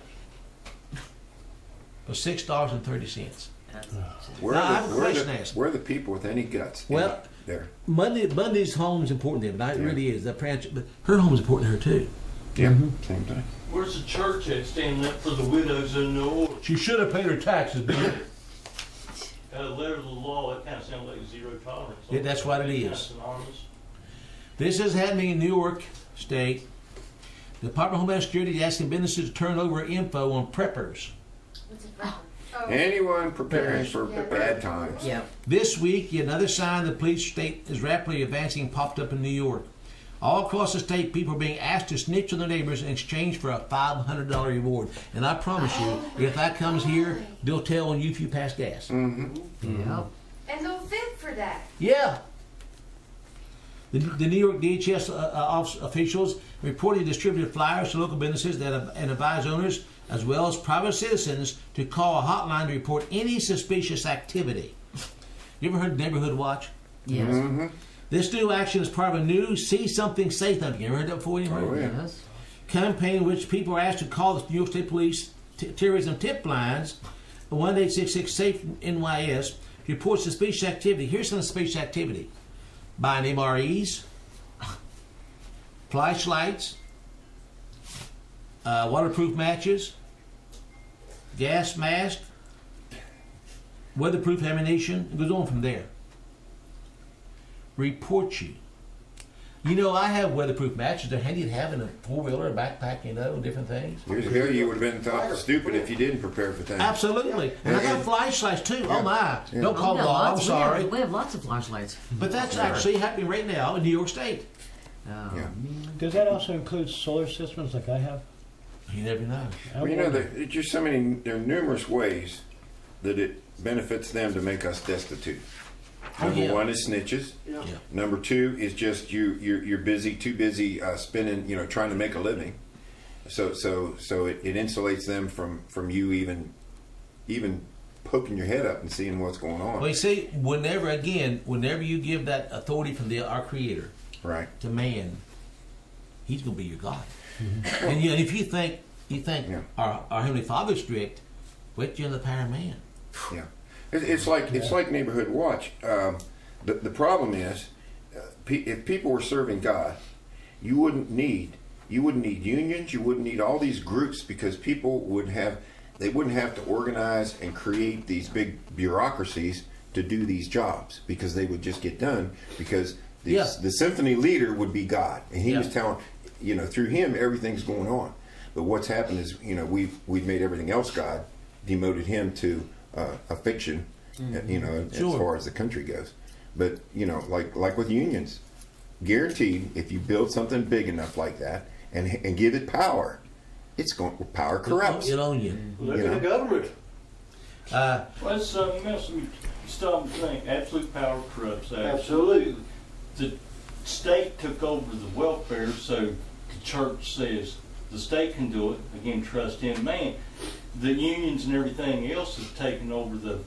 for $6.30. Where Now, I are have a question to ask. where are the people with any guts? Well, there. Bundy's home is important to him, but it Yeah. really is. But her home is important to her too. Yeah, same thing. Where's the church at standing up for the widows in the order? She should have paid her taxes, didn't A letter of the law, that kind of sounds like zero tolerance. Yeah, that's what it is. Kind of synonymous. This is happening in New York State. The Department of Homeland Security is asking businesses to turn over info on preppers. What's it from? Oh, Anyone preparing for Yeah. bad times. Yeah. This week, another sign the police state is rapidly advancing popped up in New York. All across the state, people are being asked to snitch on their neighbors in exchange for a $500 reward. And I promise you, if that comes here, they'll tell on you if you pass gas. Yep. And they'll fit for that. Yeah. The New York DHS officials reportedly distributed flyers to local businesses and advised owners, as well as private citizens, to call a hotline to report any suspicious activity. You ever heard of Neighborhood Watch? Yes. Mm-hmm. This new action is part of a new See Something, Say Something. You ever heard that before? Oh, yeah. Yes. Campaign in which people are asked to call the New York State Police terrorism tip lines 1-866-SAFE-NYS to report suspicious activity. Here's some suspicious activity: buying MREs, flashlights, waterproof matches, gas mask, weatherproof ammunition. It goes on from there. Report you. You know, I have weatherproof matches. They're handy to have in a four-wheeler, a backpack, you know, different things. Years ago, you would have been thought stupid if you didn't prepare for things. Absolutely. And I got flashlights too. Oh my. Yeah. Don't call we the have law. I'm lots- sorry. We have lots of flashlights. But that's actually happening right now in New York State. Oh, Yeah. man. Does that also include solar systems like I have? You never know. Well, you know, there's just so many. There are numerous ways that it benefits them to make us destitute. Number yeah. one is snitches. Yeah. Yeah. Number two is just you're busy, too busy spending, trying to make a living. So it insulates them from you even poking your head up and seeing what's going on. Well, you see, whenever you give that authority from our Creator Right. to man, He's going to be your God. And if you think Yeah. our Heavenly Father's strict, wait till the power of man. Yeah. It's like Neighborhood Watch. The problem is, if people were serving God, you wouldn't need unions. You wouldn't need all these groups, because people wouldn't have to organize and create these big bureaucracies to do these jobs, because they would just get done, because the symphony leader would be God, and he was telling, through him everything's going on. But what's happened is, we've made everything else God, demoted him to a fiction, as far as the country goes. But like with unions, guaranteed, if you build something big enough like that and give it power, power corrupts. It'll own you. Look at the government. Let's stop and think. Absolute power corrupts. Absolutely. The state took over the welfare, so the church says the state can do it. Again, trust in man. The unions and everything else have taken over the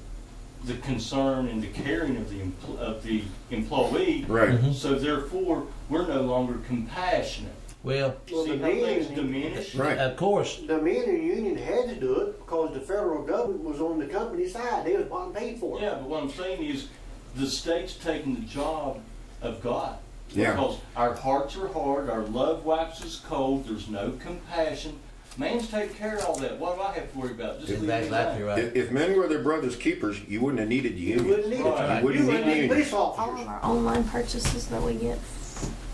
concern and the caring of the employee. Right. So therefore, we're no longer compassionate. Well, Well, See the how things men, diminish? Right. of course. the men in the union had to do it because the federal government was on the company side. They was bought and paid for it. Yeah, but what I'm saying is the state's taking the job of God. Yeah. Because our hearts are hard, our love waxes cold, there's no compassion. Man's taking care of all that. What do I have to worry about? Just leave me Exactly alone. right. If men were their brother's keepers, you wouldn't have needed the You union. wouldn't need it. Right. You wouldn't need need unions. police All of officers. our online purchases that we get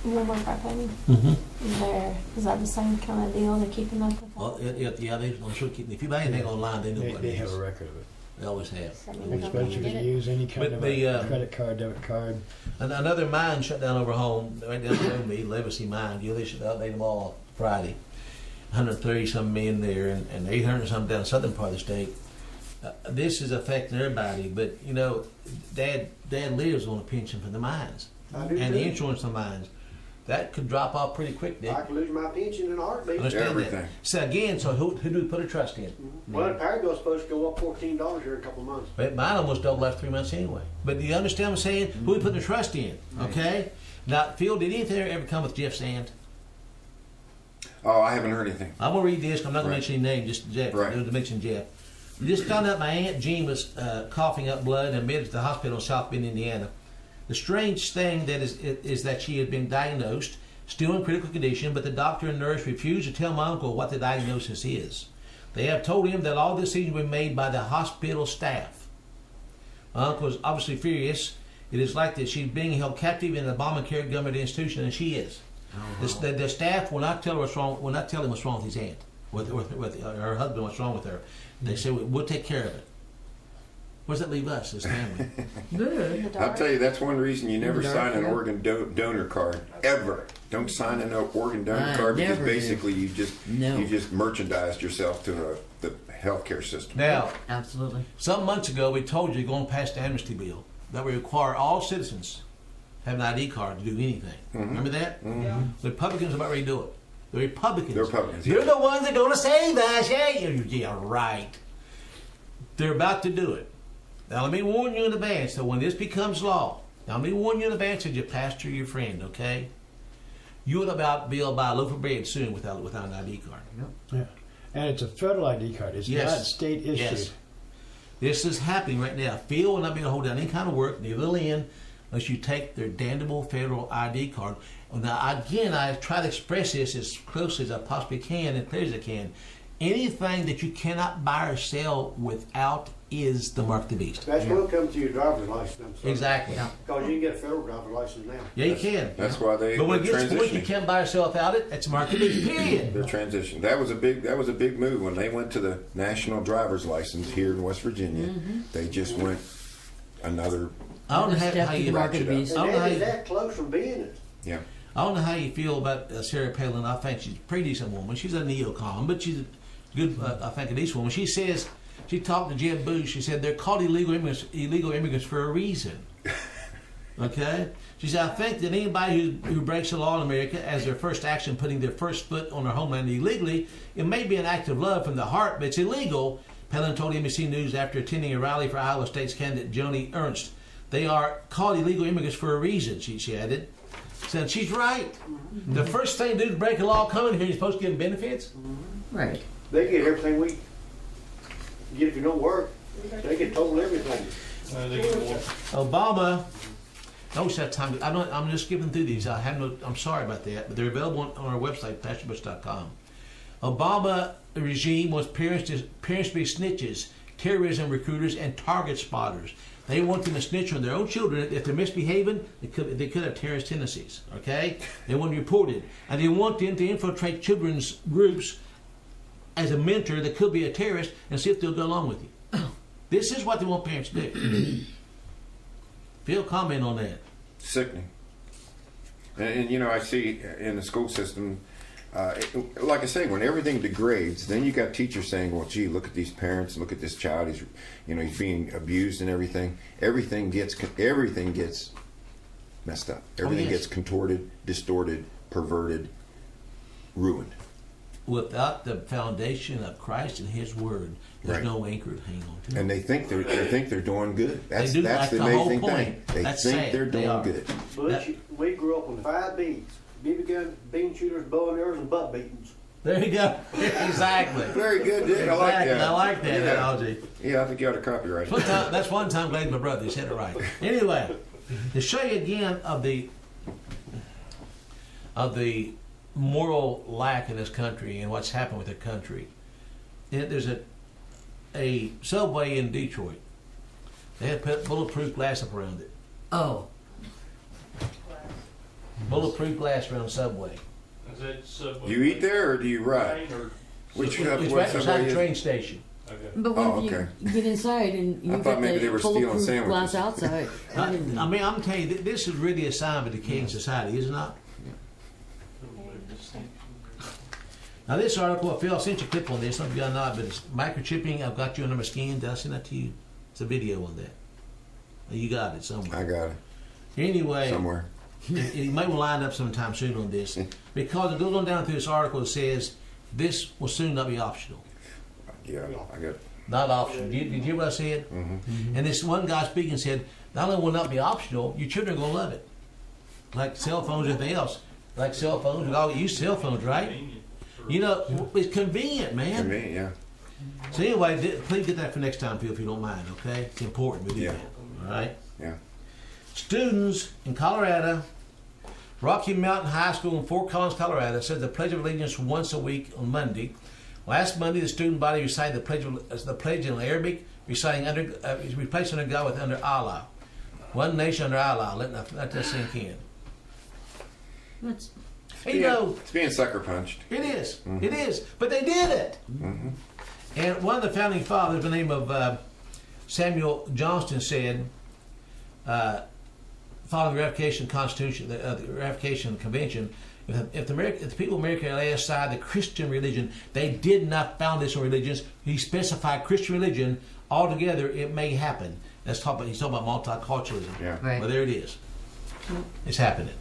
when we're prepping, is that the same kind of deal? They're keeping up with that? Well, I'm sure if you buy anything online, they know what They it have is. a record of it. They always have. So, I mean, we don't Especially wanna if get you it. use any kind But of the, a credit card, debit card. And another mine shut down over home, right down the road me, Legacy Mine. They shut down, them all Friday. 130 some men there, and 800 some down the southern part of the state. This is affecting everybody, but Dad lives on a pension for the mines I do and the too. insurance on mines. That could drop off pretty quick, Dick. I could lose my pension in a heartbeat. Understand Everything. that. So again, who do we put a trust in? Well, the power bill's supposed to go up $14 here in a couple of months. But mine almost doubled last 3 months anyway. But do you understand what I'm saying? Who we put the trust in? Okay. Now, Phil, did anything ever come with Jeff Sand? Oh, I haven't heard anything. I'm gonna read this. I'm not gonna Right. mention any name, just Jeff. Right. To mention Jeff. We just found out my Aunt Jean was coughing up blood and admitted to the hospital in South Bend, Indiana. The strange thing is that she had been diagnosed, still in critical condition, but the doctor and nurse refused to tell my uncle what the diagnosis is. They have told him that all decisions were made by the hospital staff. My uncle is obviously furious. It is like that she's being held captive in an Obamacare government institution, and she is. The staff will not tell her what's wrong. Will not tell him what's wrong with his aunt, with her husband. What's wrong with her? They say we'll take care of it. Where does that leave us as family? In the dark. I'll tell you, that's one reason you never Dark, sign an yeah. organ donor card ever. Don't sign an organ donor I card because never do. basically you just merchandised yourself to the healthcare system. Now, Absolutely. some months ago, we told you going past the amnesty bill that we require all citizens have an ID card to do anything. Remember that? The Republicans are about ready to do it. The Republicans. The Republicans, They're yeah. the ones that are going to save us. Yeah, right. They're about to do it. Now, let me warn you in advance that when this becomes law, now let me warn you in advance as your pastor, your friend, okay? You will about be able to buy a loaf of bread soon without an ID card. Yeah. And it's a federal ID card. It's Yes. not state issued. Yes. This is happening right now. Phil will not be able to hold down any kind of work, neither will Lynn, unless you take their damnable federal ID card. Now, again, I try to express this as closely as I possibly can and clear as I can. Anything that you cannot buy or sell without is the mark of the beast. That's when it comes to your driver's license. I'm sorry. Exactly. Because you can get a federal driver's license now. Yeah, you can. That's why they But when it they're gets to the point you transitioning. can't buy or sell without it, it's a mark of the beast, period. Their transition. That was a big move when they went to the national driver's license here in West Virginia. They just went another. I don't know Step how to you the market ratchet up. beast. And I don't know how that you- is that close from being it. Yeah. I don't know how you feel about Sarah Palin. I think she's a pretty decent woman. She's a neocon, but she's a good, I think, a decent woman. She says, she talked to Jeb Bush. She said they're called illegal immigrants for a reason. Okay? She said, I think that anybody who breaks the law in America as their first action, putting their first foot on their homeland illegally, it may be an act of love from the heart, but it's illegal. Palin told NBC News after attending a rally for Iowa State's candidate Joni Ernst. They are called illegal immigrants for a reason, she added. Said she's right. The first thing to do to break a law coming here, you're supposed to give them benefits. Right. They get everything we get if you don't work. They get told everything. They get more. Obama. Notice that time. I'm just skipping through these. I'm sorry about that, but they're available on our website, pastorbush.com. Obama regime wants parents to be snitches, terrorism recruiters, and target spotters. They want them to snitch on their own children. If they're misbehaving, they could have terrorist tendencies. Okay? They want them reported. And they want them to infiltrate children's groups as a mentor that could be a terrorist and see if they'll go along with you. This is what they want parents to do. Phil, comment on that. Sickening. And you know, I see in the school system, like I say, when everything degrades, then you got teachers saying, well, gee, look at these parents, look at this child, he's being abused and everything. Everything gets messed up. Everything yes. gets contorted, distorted, perverted, ruined. Without the foundation of Christ and His Word, there's Right. no anchor to hang on to. And they think they're doing good. That's do. that's That's the the whole amazing point. thing. They That's think sad. they're They doing are. good. But we grew up with 5 B's. BB gun, bean shooters, bow and arrows, and butt beatings. There you go. Exactly. Very good, Dick. I like Exactly. that. I like that Yeah. analogy. Yeah, I think you ought to copyright it. That's one time glad my brother said it right. Anyway, to show you again of the moral lack in this country and what's happened with the country, there's a subway in Detroit. They had put bulletproof glass up around it. Oh. Bulletproof glass around the subway. Is that Subway? Do you eat there or do you ride? Train or- Which It's right what beside subway the is? train station. Okay. But when Oh, you okay. get inside and you I thought get maybe the they were stealing bulletproof sandwiches. glass outside. I mean, I'm telling you, this is really a sign of a decaying society, is it not? Now, this article, Phil, I sent you a clip on this. I don't know if you know, but it's microchipping. I've got you under my skin. Did I send that to you? It's a video on that. You got it somewhere. I got it Anyway, somewhere. you might want to line up sometime soon on this because it goes on down through this article. It says this will soon not be optional. Yeah, I got it. Not optional. Did you hear what I said? Mm-hmm. And this one guy speaking said, not only will it not be optional, your children are going to love it. Like cell phones or anything else. Like cell phones, we all use cell phones, right? Convenient for- You know, it's convenient, man. Convenient, yeah. So anyway, please get that for next time, Phil, if you don't mind, okay? It's important we do Yeah. that, all right? Yeah. Students in Colorado, Rocky Mountain High School in Fort Collins, Colorado, said the Pledge of Allegiance once a week on Monday. Last Monday, the student body recited the pledge in Arabic, replacing under God with under Allah. One nation under Allah. Let that sink in. That's You know, It's being sucker punched. it is. It is. But they did it. Mm-hmm. And one of the founding fathers, by the name of Samuel Johnston said, following the ratification Constitution, the ratification Convention, if the people of America lay aside the Christian religion, they did not found this on religions. He specified Christian religion altogether. It may happen. He's talking about multiculturalism. Yeah. Right. Well, there it is. It's happening.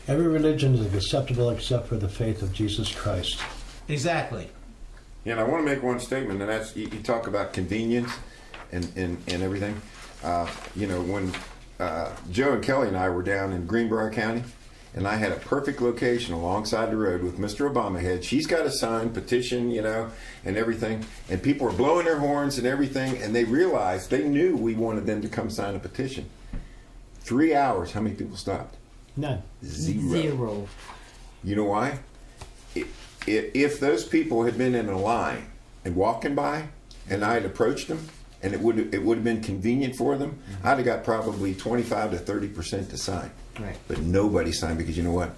Every religion is acceptable except for the faith of Jesus Christ. Exactly. Yeah, and I want to make one statement, and that's you talk about convenience and everything. When Joe and Kelly and I were down in Greenbrier County, and I had a perfect location alongside the road with Mr. Obama head. She's got a sign, petition, and everything. And people were blowing their horns and everything, and they realized, they knew we wanted them to come sign a petition. 3 hours, how many people stopped? None. Zero. You know why? If those people had been in a line and walking by, and I had approached them, and it would have been convenient for them, I'd have got probably 25 to 30% to sign. Right. But nobody signed because you know what?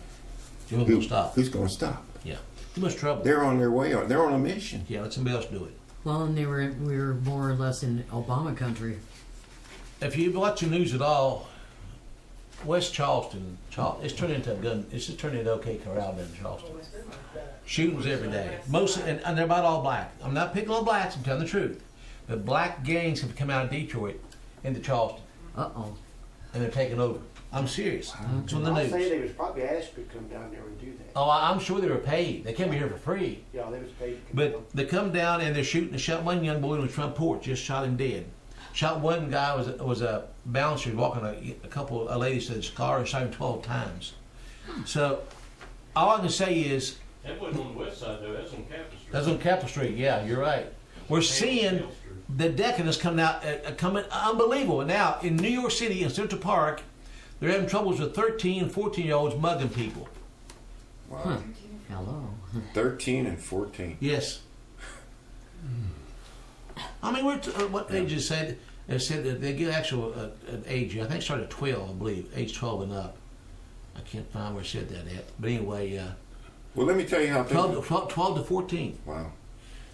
Who's going to stop? Who's going to stop? Yeah. Too much trouble. They're on their way. They're on a mission. Yeah, let somebody else do it. Well, and we were more or less in Obama country. If you watch the news at all, West Charleston, it's turned into a gun. It's just turned into OK Corral down in Charleston. Shootings every day. Mostly, and they're about all black. I'm not picking on blacks. I'm telling the truth. But black gangs have come out of Detroit into Charleston. Uh-oh. And they're taking over. I'm serious. It's on the I news. say they was probably asked to come down there and do that. Oh, I'm sure they were paid. They can't be here for free. Yeah, they was paid to come down. But they come down and they're shooting. They shot one young boy on the front porch. Just shot him dead. Shot one guy was a bouncer walking a couple of ladies to his car and shot him 12 times. So all I can say is That wasn't on the west side, though. That's on Capitol Street. that's on Capitol Street. Yeah, you're right. We're seeing the decadence coming out, coming unbelievable. Now in New York City in Central Park, they're having troubles with 13 and 14-year-olds mugging people. Wow. Huh. Hello. 13 and 14. Yes. I mean, what they just said. They said that they get actual an age. I think it started at 12, I believe, age 12 and up. I can't find where it said that at. But anyway, Well, let me tell you how things... 12 to 14. Wow.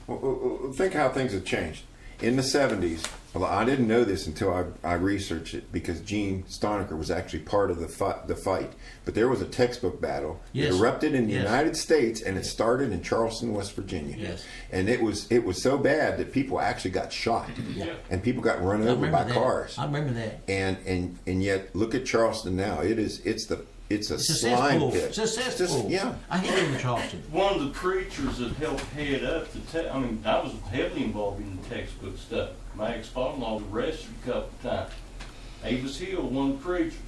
Well, think how things have changed. In the 70s, well, I didn't know this until I researched it because Gene Stonecker was actually part of the fight. But there was a textbook battle. Yes. It erupted in the Yes. United States, and it started in Charleston, West Virginia. Yes. And it was so bad that people actually got shot, and people got run over by cars. I remember that. And yet, look at Charleston now. It's a slime cesspool. pit. It's a cesspool. Yeah. I hate it in Charleston. One of the preachers that helped head up I was heavily involved in the textbook stuff. My ex-father-in-law was arrested a couple of times. Avis Hill, one of the preachers.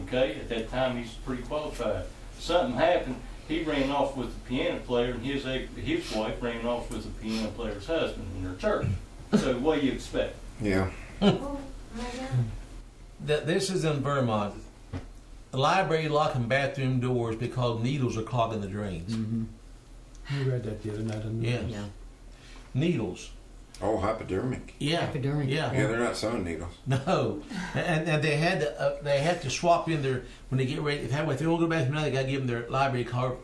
Okay, at that time he's pretty qualified. Something happened. He ran off with the piano player, and his wife ran off with the piano player's husband in their church. So what do you expect? Yeah. Oh, my God. This is in Vermont. The library locking bathroom doors because needles are clogging the drains. Mm-hmm. I read that the other night on the Yeah. Yeah. Needles. Oh, hypodermic. Yeah. Hypodermic. Yeah. Yeah, they're not sewing needles. No, and they had to swap in their when they get ready. If they don't go to the bathroom now, they got to give them their library card,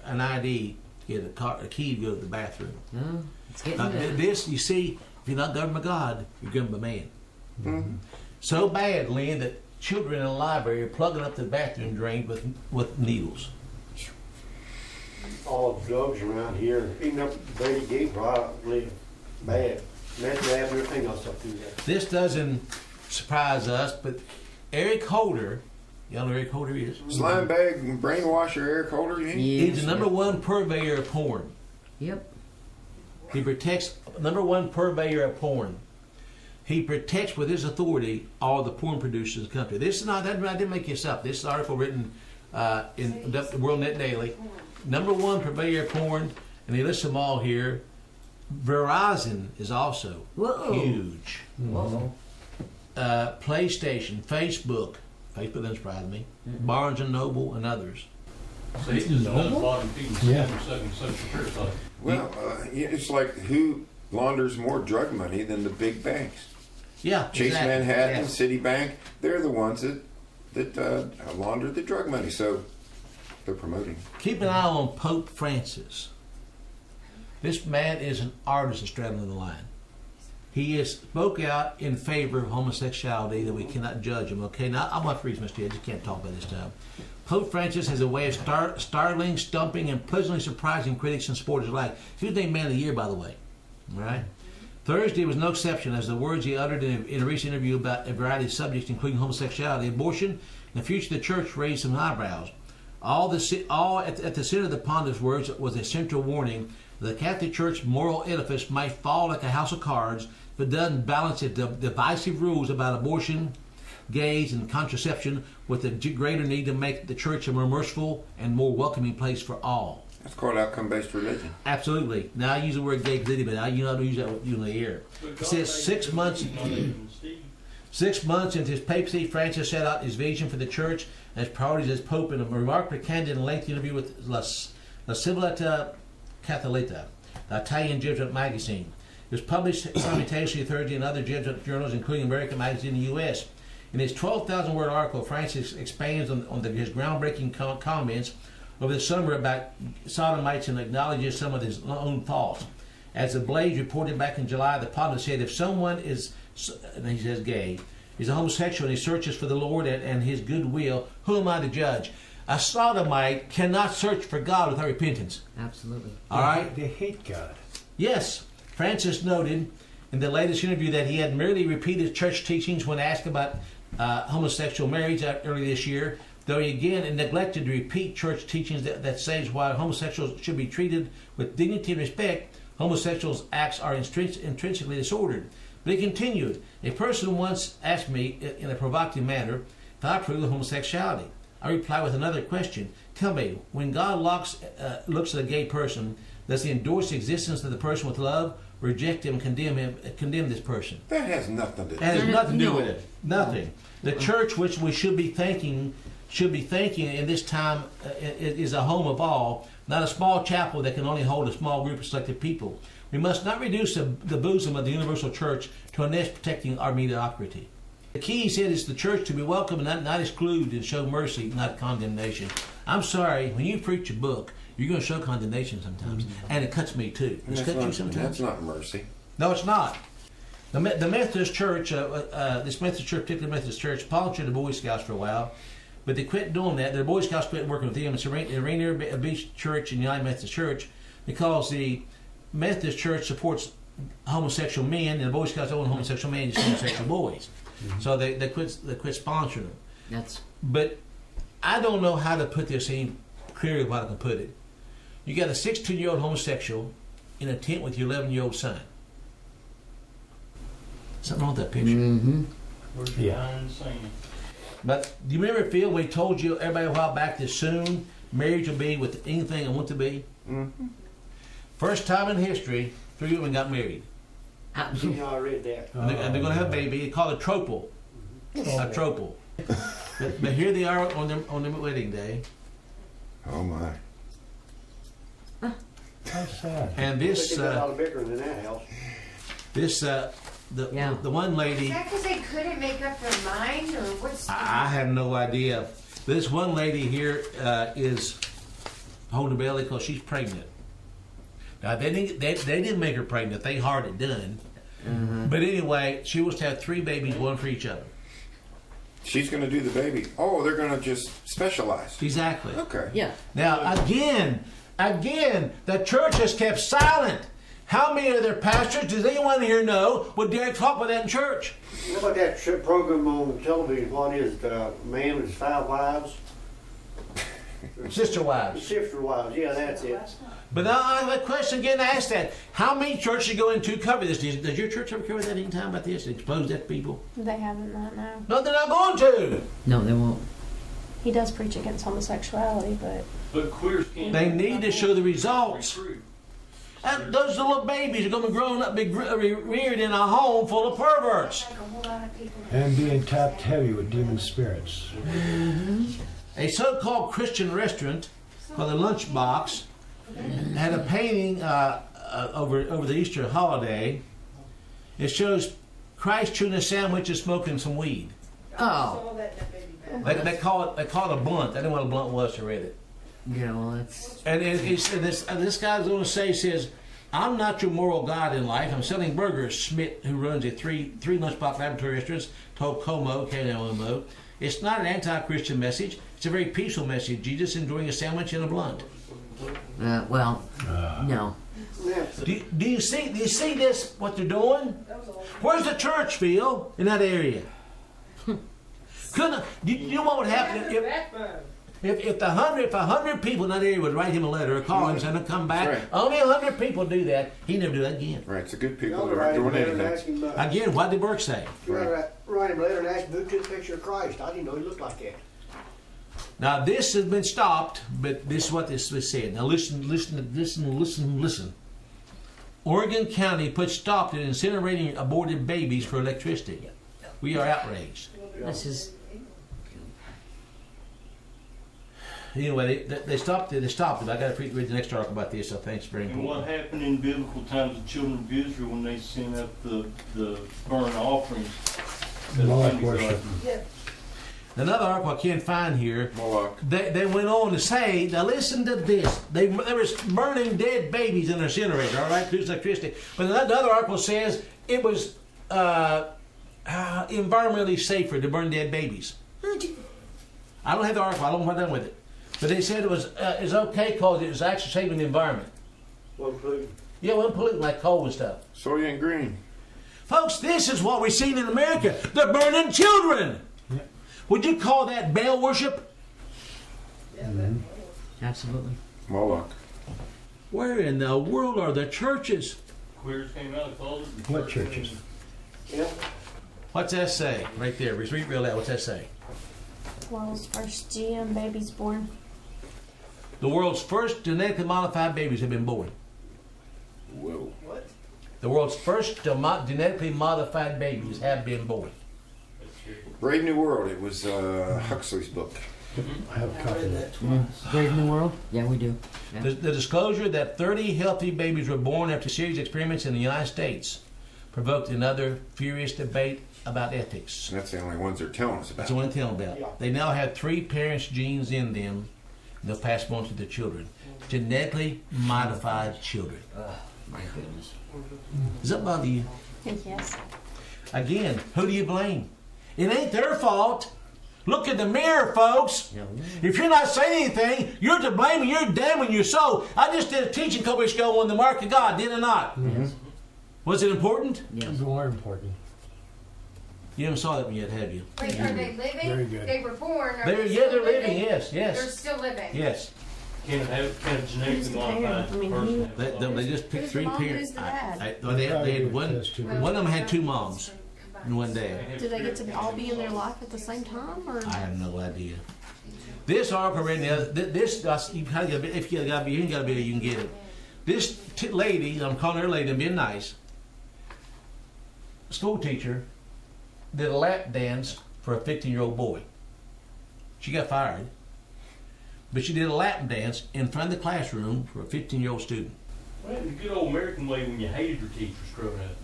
an ID, to get a key to go to the bathroom. Oh, it's getting Now, better. this you see, if you're not governed by God, you're governed by man. Mm-hmm. So bad, Lynn, that children in the library are plugging up the bathroom drain with needles. All the drugs around here, even up Brady Gate, probably bad. Meth lab and everything else up through there. This doesn't surprise us, but Eric Holder, you know who Eric Holder is? Slime bag and brainwasher Eric Holder, you mean? Yes, He's the number one purveyor of porn. Yep. He protects, number one purveyor of porn. He protects with his authority all the porn producers in the country. This is not, I didn't make this up. This is an article written in the World Net Daily. Number one purveyor of porn, and he lists them all here. Verizon is also Whoa. huge. Whoa. PlayStation, Facebook doesn't surprise me. Barnes and Noble and others. So he just does a lot of people Yeah. social security. Well, it's like who launders more drug money than the big banks? Yeah, Chase exactly. Manhattan, Yes. Citibank, they're the ones that launder the drug money. So they're promoting. Keep an eye on Pope Francis. This man is an artist straddling the line. he has spoke out in favor of homosexuality, that we cannot judge him. Okay, now I'm not freezing, Mr. Ed. You can't talk about this time. Pope Francis has a way of startling, stumping, and pleasantly surprising critics and supporters alike. He was named Man of the Year, by the way. All right. Thursday was no exception, as the words he uttered in a recent interview about a variety of subjects, including homosexuality, abortion, and the future of the church, raised some eyebrows. All at the center of the ponderous words was a central warning that the Catholic Church moral edifice might fall like a house of cards if it doesn't balance its divisive rules about abortion, gays, and contraception with the greater need to make the church a more merciful and more welcoming place for all. That's called outcome-based religion. Absolutely. Now I use the word gay but I don't use that in the air. It says 6 months. 6 months into his papacy, Francis set out his vision for the church and his priorities as Pope in a remarkably candid and lengthy interview with La Civiltà Cattolica, the Italian Jesuit magazine. It was published simultaneously Thursday in other Jesuit journals, including American Magazine in the U.S. In his 12,000-word article, Francis expands on his groundbreaking comments over the summer about sodomites and acknowledges some of his own faults. As The Blaze reported back in July, the pontiff said, if someone is, and he says gay, is a homosexual and he searches for the Lord and his good will, who am I to judge? A sodomite cannot search for God without repentance. Absolutely. All right? They hate God. Yes. Francis noted in the latest interview that he had merely repeated church teachings when asked about homosexual marriage earlier this year, though he again neglected to repeat church teachings that says while homosexuals should be treated with dignity and respect, homosexuals' acts are intrinsically disordered. But he continued, a person once asked me in a provocative manner if I approve of homosexuality. I replied with another question. Tell me, when God looks at a gay person, does he endorse the existence of the person with love, reject him, condemn this person? That has nothing to do. That has nothing to do with it. Nothing. The church, which we should be thanking in this time, is a home of all, not a small chapel that can only hold a small group of selected people. We must not reduce the bosom of the universal church to a nest protecting our mediocrity. The key, he said, is the church to be welcome and not exclude and show mercy, not condemnation. I'm sorry, when you preach a book, you're going to show condemnation sometimes, and it cuts me too. It cuts you sometimes. That's not mercy. No, it's not. The Methodist Church, this Methodist Church, particularly Methodist Church, sponsored the Boy Scouts for a while, but they quit doing that. The Boy Scouts quit working with them. It's a Rainier Beach Church and United Methodist Church because the Methodist Church supports homosexual men, and the Boy Scouts don't want homosexual men, just homosexual boys. Mm-hmm. So they quit sponsoring them. But I don't know how to put this in clearly what I can put it. You got a 16-year-old homosexual in a tent with your 11-year-old son. Something wrong with that picture. Mm-hmm. Where's Yeah. the line in the sand? But do you remember, Phil, we told you everybody a while back that soon marriage will be with anything I want to be? Mm-hmm. First time in history, 3 women got married. Yeah, I read that. And they're going to have a baby. They call it a tropal. A tropal. But here they are on their wedding day. Oh my. How sad. And They this, got a lot bigger than that house. the one lady, Is that because they couldn't make up their mind, or what's? I have no idea. This one lady here is holding a belly because she's pregnant. Now they didn't make her pregnant; they hard it done. Mm-hmm. But anyway, she was to have 3 babies, one for each other. She's going to do the baby. Oh, they're going to just specialize. Exactly. Okay. Yeah. Now again, the church has kept silent. How many of their pastors does anyone here know would dare talk about that in church? What about that program on television? What is the man with his 5 wives? Sister wives. Sister wives, yeah, that's it. But now I have a question again to ask that. How many churches go into cover this? Does your church ever cover that any time about this? Expose that to people? They haven't, not now. No, they're not going to. No, they won't. He does preach against homosexuality, but But queers can't. They need to show the results. Recruit. And those little babies are going to be grown up, be reared in a home full of perverts. Like a whole lot of people. And being tapped heavy with demon spirits. A so-called Christian restaurant called the Lunchbox had a painting over the Easter holiday. It shows Christ chewing a sandwich and smoking some weed. Oh. They call it a blunt. I didn't know what a blunt was. I read it. Yeah, well, that's... And this guy's going to say, says, I'm not your moral guide in life. I'm selling burgers. Schmidt, who runs a three lunchbox laboratory restaurants, told KOMO, KNOMO. It's not an anti-Christian message. It's a very peaceful message. Jesus enjoying a sandwich and a blunt. Well, no. Do you see this, what they're doing? Where's the church, Phil, in that area? Do you know what would happen if 100 people in that area would write him a letter or call him and come back? Right. Only 100 people do that. He never do that again. Right, it's the good people that aren't doing anything. Again, what did Burke say? You gotta write him a letter and ask him who took a picture of Christ. I didn't know he looked like that. Now this has been stopped, but this is what this was said. Now listen. Oregon County put stop to incinerating aborted babies for electricity. We are outraged. This is. Anyway, they stopped it. They stopped it. I got to read the next article about this. So thanks very And much. what happened in biblical times, the children of Israel, when they sent up the burnt offerings? Moloch worship. Another article I can't find here. Moloch. They went on to say, now listen to this. They was burning dead babies in their incinerator, all right, to produce electricity. But another article says it was environmentally safer to burn dead babies. I don't have the article. I don't know what done with it. But they said it was it's okay because it was actually saving the environment. Wasn't polluting. Yeah, it wasn't polluting like coal and stuff. Soy and green. Folks, this is what we're seeing in America. They're burning children. Yeah. Would you call that Baal worship? Absolutely. Moloch. Where in the world are the churches? Queers came out of closet. What churches? Yeah. What's that say? Right there. Read real loud. What's that say? World's first GM babies born. The world's first genetically modified babies have been born. Whoa. What? The world's first genetically modified babies have been born. Brave New World. It was Huxley's book. I have a copy of that. Brave New World? Yeah, we do. Yeah. The disclosure that 30 healthy babies were born after serious experiments in the United States provoked another furious debate about ethics. And that's the only ones they're telling us about. That's the one to tell them about. Yeah. They now have 3 parents' genes in them, and they'll pass them on to their children. Genetically modified children. My goodness. Does that bother you? Yes. Again, who do you blame? It ain't their fault. Look in the mirror, folks. Yeah. If you're not saying anything, you're to blame and you're damning your soul. I just did a teaching a couple weeks ago on the mark of God, did I not? Yes. Was it important? Yes. It's more important. You haven't saw that one yet, have you? Wait, are they living? Very good. They were born. Are They're, they yeah, still they're living. living? Yes, They're yes, still living. yes. Can a genetically modified I mean, person have They children? just picked Who's 3 the mom, parents. who's the dad? They had one. That's too Well, One of them had 2 moms and 1 dad. Do they get to all be in their life at the same time, or? I have no idea. This article read the other. This you kind of if you got you ain't got to be you can get it. This lady, I'm calling her lady, I'm being nice. School teacher did a lap dance for a 15-year-old boy. She got fired, but she did a lap dance in front of the classroom for a 15-year-old student. Well, the good old American way when you hated your teachers growing up.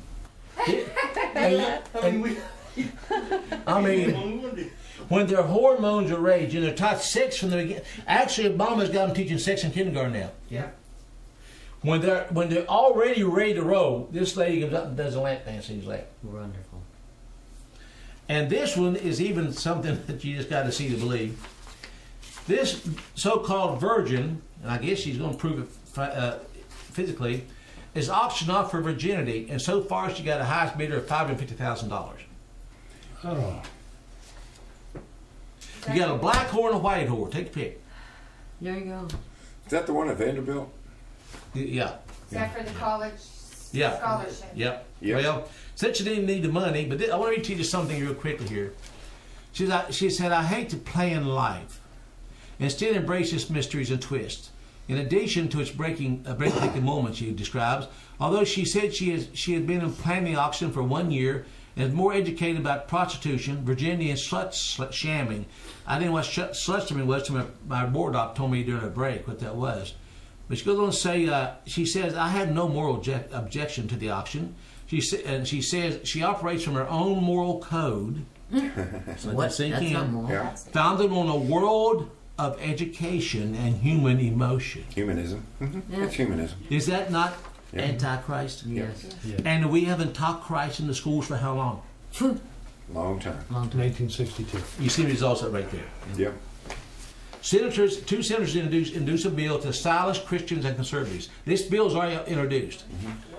I mean, when their hormones are raised and they're taught sex from the beginning. Actually, Obama's got them teaching sex in kindergarten now. Yeah. When they're already ready to roll, this lady comes up and does a lap dance in his lap. Wonderful. And this one is even something that you just got to see to believe. This so-called virgin, and I guess she's going to prove it physically, is auctioned off for virginity, and so far she got a highest bidder of $550,000. Oh, You got a black whore and a white whore. Take a pick. There you go. Is that the one at Vanderbilt? Yeah. Is that for the college Yeah. scholarship? Yep. Yep. Well, since you didn't need the money, but I want to read to you something real quickly here. She said, I hate to play in life. Instead, embrace its mysteries and twists. In addition to its breathtaking moments, she describes, although she said she had been planning the auction for 1 year and is more educated about prostitution, virginity, and slut shamming. I didn't know what slut shamming was until my board op told me during a break what that was. But she goes on to say, she says, I have no moral objection to the auction. She says she operates from her own moral code. So What? sink That's in. not moral. Yeah. Founded on a world of education and human emotion. Humanism. Yeah. It's humanism. Is that not Yeah. Antichrist. Yes. Yeah. And we haven't taught Christ in the schools for how long? Long time. Long time. 1962. You see the results of it right there. Yep. Two senators introduced a bill to silence Christians and conservatives. This bill is already introduced.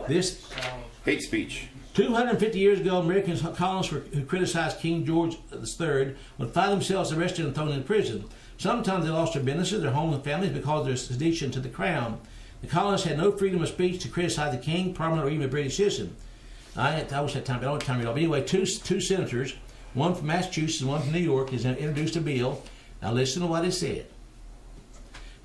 This Hate speech. 250 years ago, American colonists who criticized King George III would find themselves arrested and thrown in prison. Sometimes they lost their businesses, their homes, and families because of their sedition to the crown. The colonists had no freedom of speech to criticize the king, parliament, or even a British citizen. I wish I had time, but I don't have time to read it all. But anyway, two senators, one from Massachusetts and one from New York, has introduced a bill. Now listen to what it said.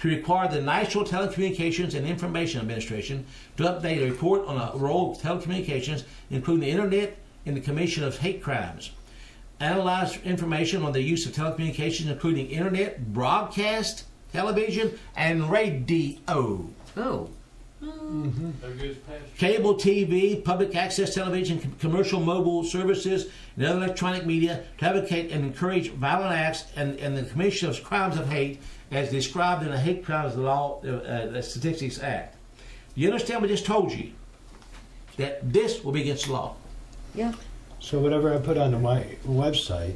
To require the National Telecommunications and Information Administration to update a report on a role of telecommunications, including the Internet, in the commission of hate crimes. Analyze information on the use of telecommunications, including Internet, broadcast, television, and radio. Oh. There goes Pastor. Cable TV, public access television, commercial mobile services, and other electronic media to advocate and encourage violent acts and the commission of crimes of hate as described in the Hate Crimes Law Statistics Act. Do you understand what I just told you? That this will be against the law. Yeah. So whatever I put on my website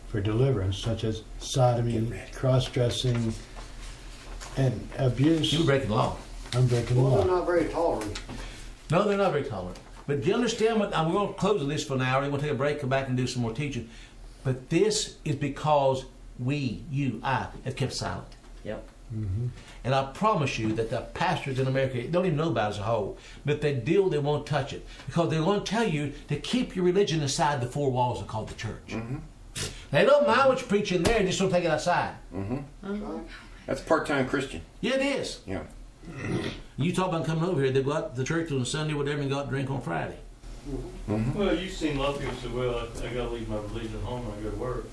for deliverance, such as sodomy, cross-dressing, and abuse, You're breaking the law. I'm breaking the Well, they're law. not very tolerant. No, they're not very tolerant. But do you understand what? We're going to close this for an hour. We're going to take a break, come back and do some more teaching. But this is because we, you, I, have kept silent. Yep. And I promise you that the pastors in America don't even know about it as a whole. But if they do, they won't touch it. Because they're going to tell you to keep your religion inside the four walls called the church. They don't mind what you preach in there, just don't take it outside. That's part-time Christian. Yeah, it is. Yeah. You talk about coming over here, they go out to the church on Sunday, whatever, and go out and drink on Friday. Well, you've seen a lot of people say, well, I got to leave my religion at home when I go to work.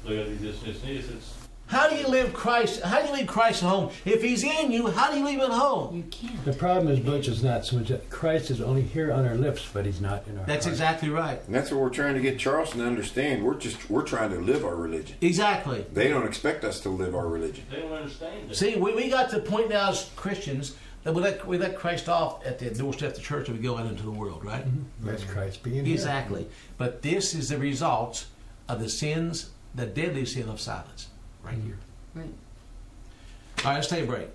They got to do this, this, and this. It's, How do you live Christ? How do you leave Christ at home? If He's in you, how do you leave Him at home? You can't. The problem is, Butch, is not so much that Christ is only here on our lips, but He's not in our That's heart. exactly right. And that's what we're trying to get Charleston to understand. We're trying to live our religion. Exactly. They don't expect us to live our religion. they don't understand it. See, we got to the point now as Christians that we let Christ off at the doorstep of the church and we go out into the world, right? That's Christ being here. Exactly. But this is the results of the sins, the deadly sin of silence, right here. Right. All right, let's take a break.